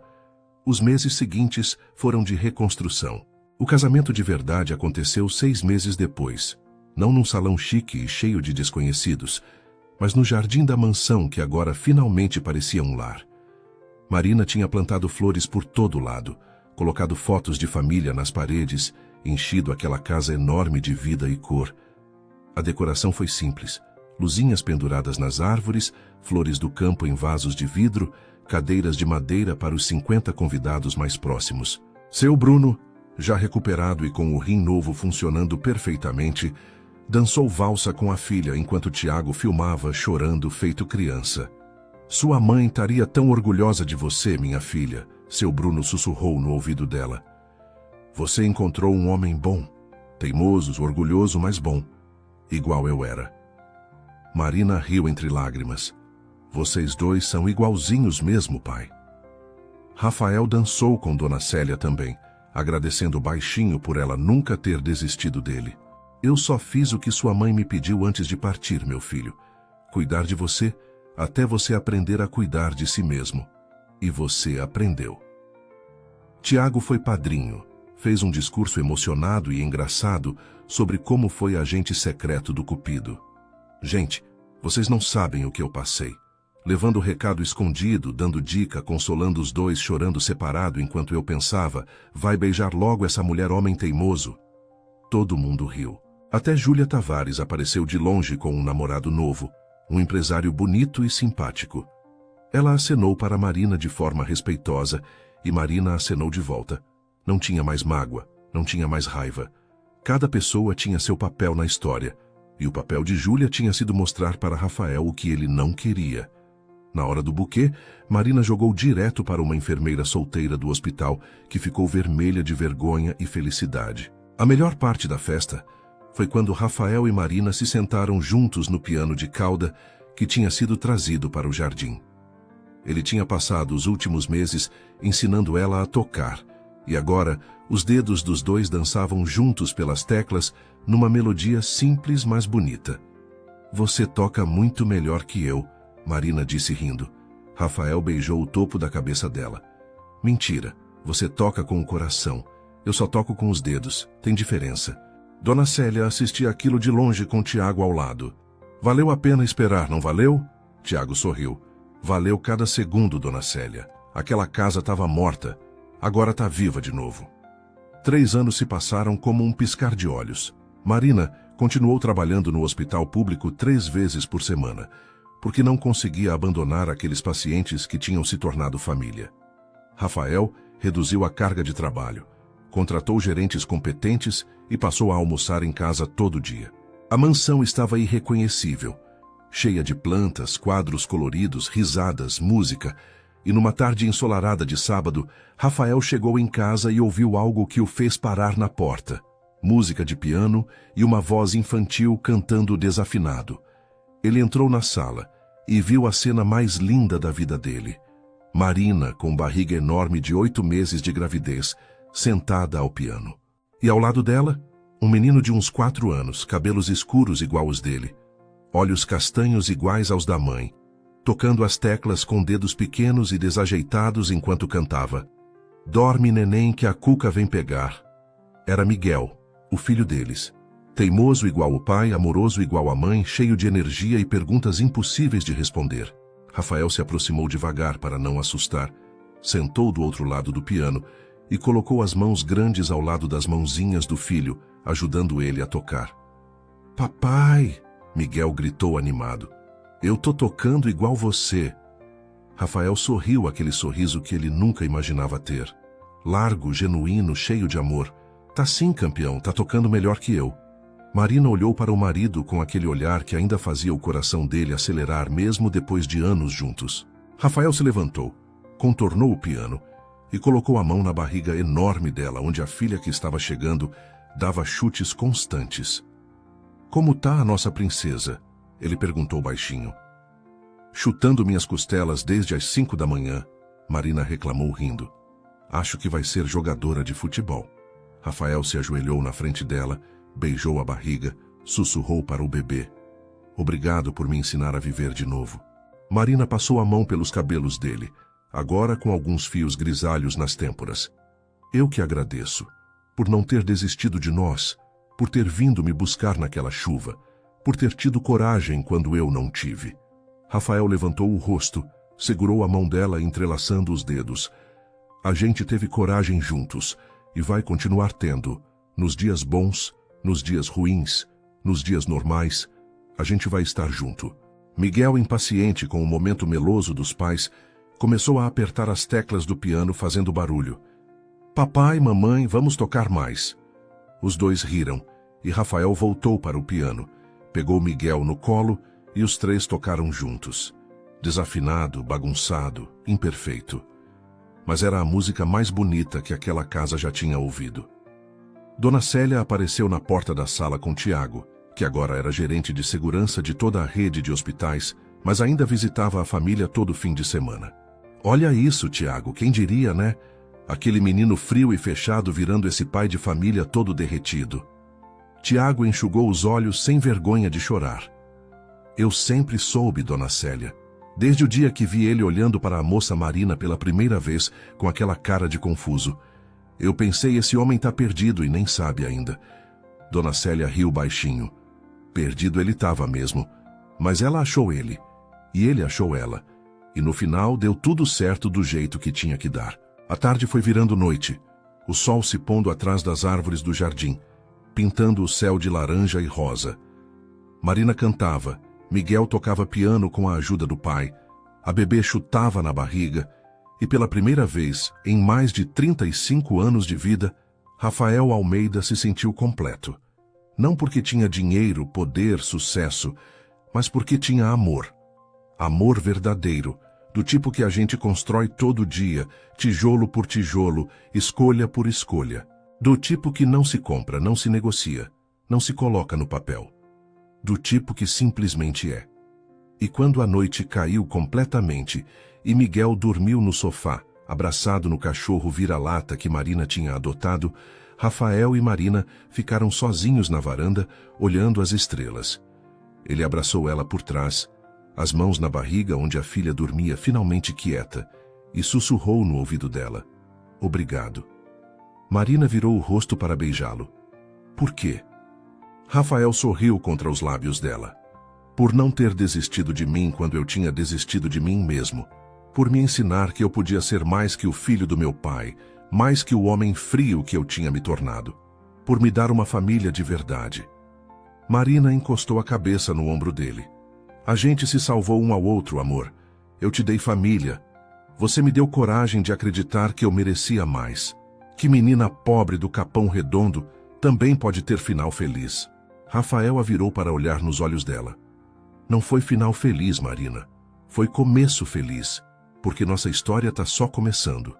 Os meses seguintes foram de reconstrução. O casamento de verdade aconteceu 6 meses depois, não num salão chique e cheio de desconhecidos, mas no jardim da mansão que agora finalmente parecia um lar. Marina tinha plantado flores por todo lado, colocado fotos de família nas paredes, enchido aquela casa enorme de vida e cor. A decoração foi simples, luzinhas penduradas nas árvores, flores do campo em vasos de vidro, cadeiras de madeira para os 50 convidados mais próximos. Seu Bruno, já recuperado e com o rim novo funcionando perfeitamente, dançou valsa com a filha enquanto Tiago filmava chorando feito criança. Sua mãe estaria tão orgulhosa de você, minha filha, seu Bruno sussurrou no ouvido dela. Você encontrou um homem bom, teimoso, orgulhoso, mas bom, igual eu era. Marina riu entre lágrimas. Vocês dois são igualzinhos mesmo, pai. Rafael dançou com Dona Célia também, agradecendo baixinho por ela nunca ter desistido dele. Eu só fiz o que sua mãe me pediu antes de partir, meu filho. Cuidar de você, até você aprender a cuidar de si mesmo. E você aprendeu. Tiago foi padrinho. Fez um discurso emocionado e engraçado sobre como foi agente secreto do Cupido. Gente, vocês não sabem o que eu passei. Levando o recado escondido, dando dica, consolando os dois, chorando separado enquanto eu pensava, vai beijar logo essa mulher homem teimoso. Todo mundo riu. Até Júlia Tavares apareceu de longe com um namorado novo, um empresário bonito e simpático. Ela acenou para Marina de forma respeitosa e Marina acenou de volta. Não tinha mais mágoa, não tinha mais raiva. Cada pessoa tinha seu papel na história, e o papel de Júlia tinha sido mostrar para Rafael o que ele não queria. Na hora do buquê, Marina jogou direto para uma enfermeira solteira do hospital, que ficou vermelha de vergonha e felicidade. A melhor parte da festa foi quando Rafael e Marina se sentaram juntos no piano de cauda que tinha sido trazido para o jardim. Ele tinha passado os últimos meses ensinando ela a tocar, e agora os dedos dos dois dançavam juntos pelas teclas numa melodia simples, mas bonita. Você toca muito melhor que eu, Marina disse rindo. Rafael beijou o topo da cabeça dela. Mentira, você toca com o coração. Eu só toco com os dedos, tem diferença. Dona Célia assistia aquilo de longe com Tiago ao lado. Valeu a pena esperar, não valeu? Tiago sorriu. Valeu cada segundo, Dona Célia. Aquela casa estava morta. Agora está viva de novo. 3 anos se passaram como um piscar de olhos. Marina continuou trabalhando no hospital público 3 vezes por semana, porque não conseguia abandonar aqueles pacientes que tinham se tornado família. Rafael reduziu a carga de trabalho, contratou gerentes competentes e passou a almoçar em casa todo dia. A mansão estava irreconhecível, cheia de plantas, quadros coloridos, risadas, música. E numa tarde ensolarada de sábado, Rafael chegou em casa e ouviu algo que o fez parar na porta. Música de piano e uma voz infantil cantando desafinado. Ele entrou na sala e viu a cena mais linda da vida dele. Marina, com barriga enorme de 8 meses de gravidez, sentada ao piano. E ao lado dela, um menino de uns 4 anos, cabelos escuros igual os dele, olhos castanhos iguais aos da mãe, tocando as teclas com dedos pequenos e desajeitados enquanto cantava. Dorme, neném, que a Cuca vem pegar. Era Miguel, o filho deles. Teimoso igual o pai, amoroso igual a mãe, cheio de energia e perguntas impossíveis de responder. Rafael se aproximou devagar para não assustar, sentou do outro lado do piano e colocou as mãos grandes ao lado das mãozinhas do filho, ajudando ele a tocar. Papai! Miguel gritou animado. Eu tô tocando igual você. Rafael sorriu aquele sorriso que ele nunca imaginava ter. Largo, genuíno, cheio de amor. Tá sim, campeão, tá tocando melhor que eu. Marina olhou para o marido com aquele olhar que ainda fazia o coração dele acelerar mesmo depois de anos juntos. Rafael se levantou, contornou o piano e colocou a mão na barriga enorme dela, onde a filha que estava chegando dava chutes constantes. Como tá a nossa princesa? Ele perguntou baixinho. Chutando minhas costelas desde as 5 da manhã, Marina reclamou rindo. Acho que vai ser jogadora de futebol. Rafael se ajoelhou na frente dela, beijou a barriga, sussurrou para o bebê. Obrigado por me ensinar a viver de novo. Marina passou a mão pelos cabelos dele, agora com alguns fios grisalhos nas têmporas. Eu que agradeço, por não ter desistido de nós, por ter vindo me buscar naquela chuva, por ter tido coragem quando eu não tive. Rafael levantou o rosto, segurou a mão dela entrelaçando os dedos. A gente teve coragem juntos e vai continuar tendo, nos dias bons, nos dias ruins, nos dias normais, a gente vai estar junto. Miguel, impaciente com o momento meloso dos pais, começou a apertar as teclas do piano fazendo barulho. Papai, mamãe, vamos tocar mais. Os dois riram e Rafael voltou para o piano, pegou Miguel no colo e os três tocaram juntos. Desafinado, bagunçado, imperfeito. Mas era a música mais bonita que aquela casa já tinha ouvido. Dona Célia apareceu na porta da sala com Tiago, que agora era gerente de segurança de toda a rede de hospitais, mas ainda visitava a família todo fim de semana. Olha isso, Tiago, quem diria, né? Aquele menino frio e fechado virando esse pai de família todo derretido. Tiago enxugou os olhos sem vergonha de chorar. Eu sempre soube, Dona Célia, desde o dia que vi ele olhando para a moça Marina pela primeira vez com aquela cara de confuso. Eu pensei, esse homem tá perdido e nem sabe ainda. Dona Célia riu baixinho. Perdido ele estava mesmo, mas ela achou ele, e ele achou ela, e no final deu tudo certo do jeito que tinha que dar. A tarde foi virando noite, o sol se pondo atrás das árvores do jardim, pintando o céu de laranja e rosa. Marina cantava, Miguel tocava piano com a ajuda do pai, a bebê chutava na barriga, e pela primeira vez, em mais de 35 anos de vida, Rafael Almeida se sentiu completo. Não porque tinha dinheiro, poder, sucesso, mas porque tinha amor. Amor verdadeiro, do tipo que a gente constrói todo dia, tijolo por tijolo, escolha por escolha. Do tipo que não se compra, não se negocia, não se coloca no papel. Do tipo que simplesmente é. E quando a noite caiu completamente e Miguel dormiu no sofá, abraçado no cachorro vira-lata que Marina tinha adotado, Rafael e Marina ficaram sozinhos na varanda, olhando as estrelas. Ele abraçou ela por trás, as mãos na barriga onde a filha dormia finalmente quieta, e sussurrou no ouvido dela. Obrigado. Marina virou o rosto para beijá-lo. Por quê? Rafael sorriu contra os lábios dela. Por não ter desistido de mim quando eu tinha desistido de mim mesmo. Por me ensinar que eu podia ser mais que o filho do meu pai, mais que o homem frio que eu tinha me tornado. Por me dar uma família de verdade. Marina encostou a cabeça no ombro dele. A gente se salvou um ao outro, amor. Eu te dei família. Você me deu coragem de acreditar que eu merecia mais. Que menina pobre do Capão Redondo também pode ter final feliz. Rafael a virou para olhar nos olhos dela. Não foi final feliz, Marina. Foi começo feliz, porque nossa história tá só começando.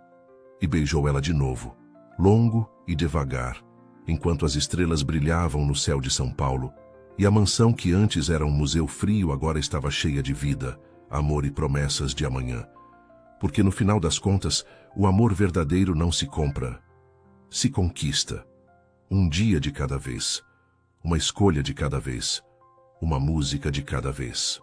E beijou ela de novo, longo e devagar, enquanto as estrelas brilhavam no céu de São Paulo, e a mansão que antes era um museu frio agora estava cheia de vida, amor e promessas de amanhã. Porque no final das contas, o amor verdadeiro não se compra, se conquista. Um dia de cada vez, uma escolha de cada vez, uma música de cada vez.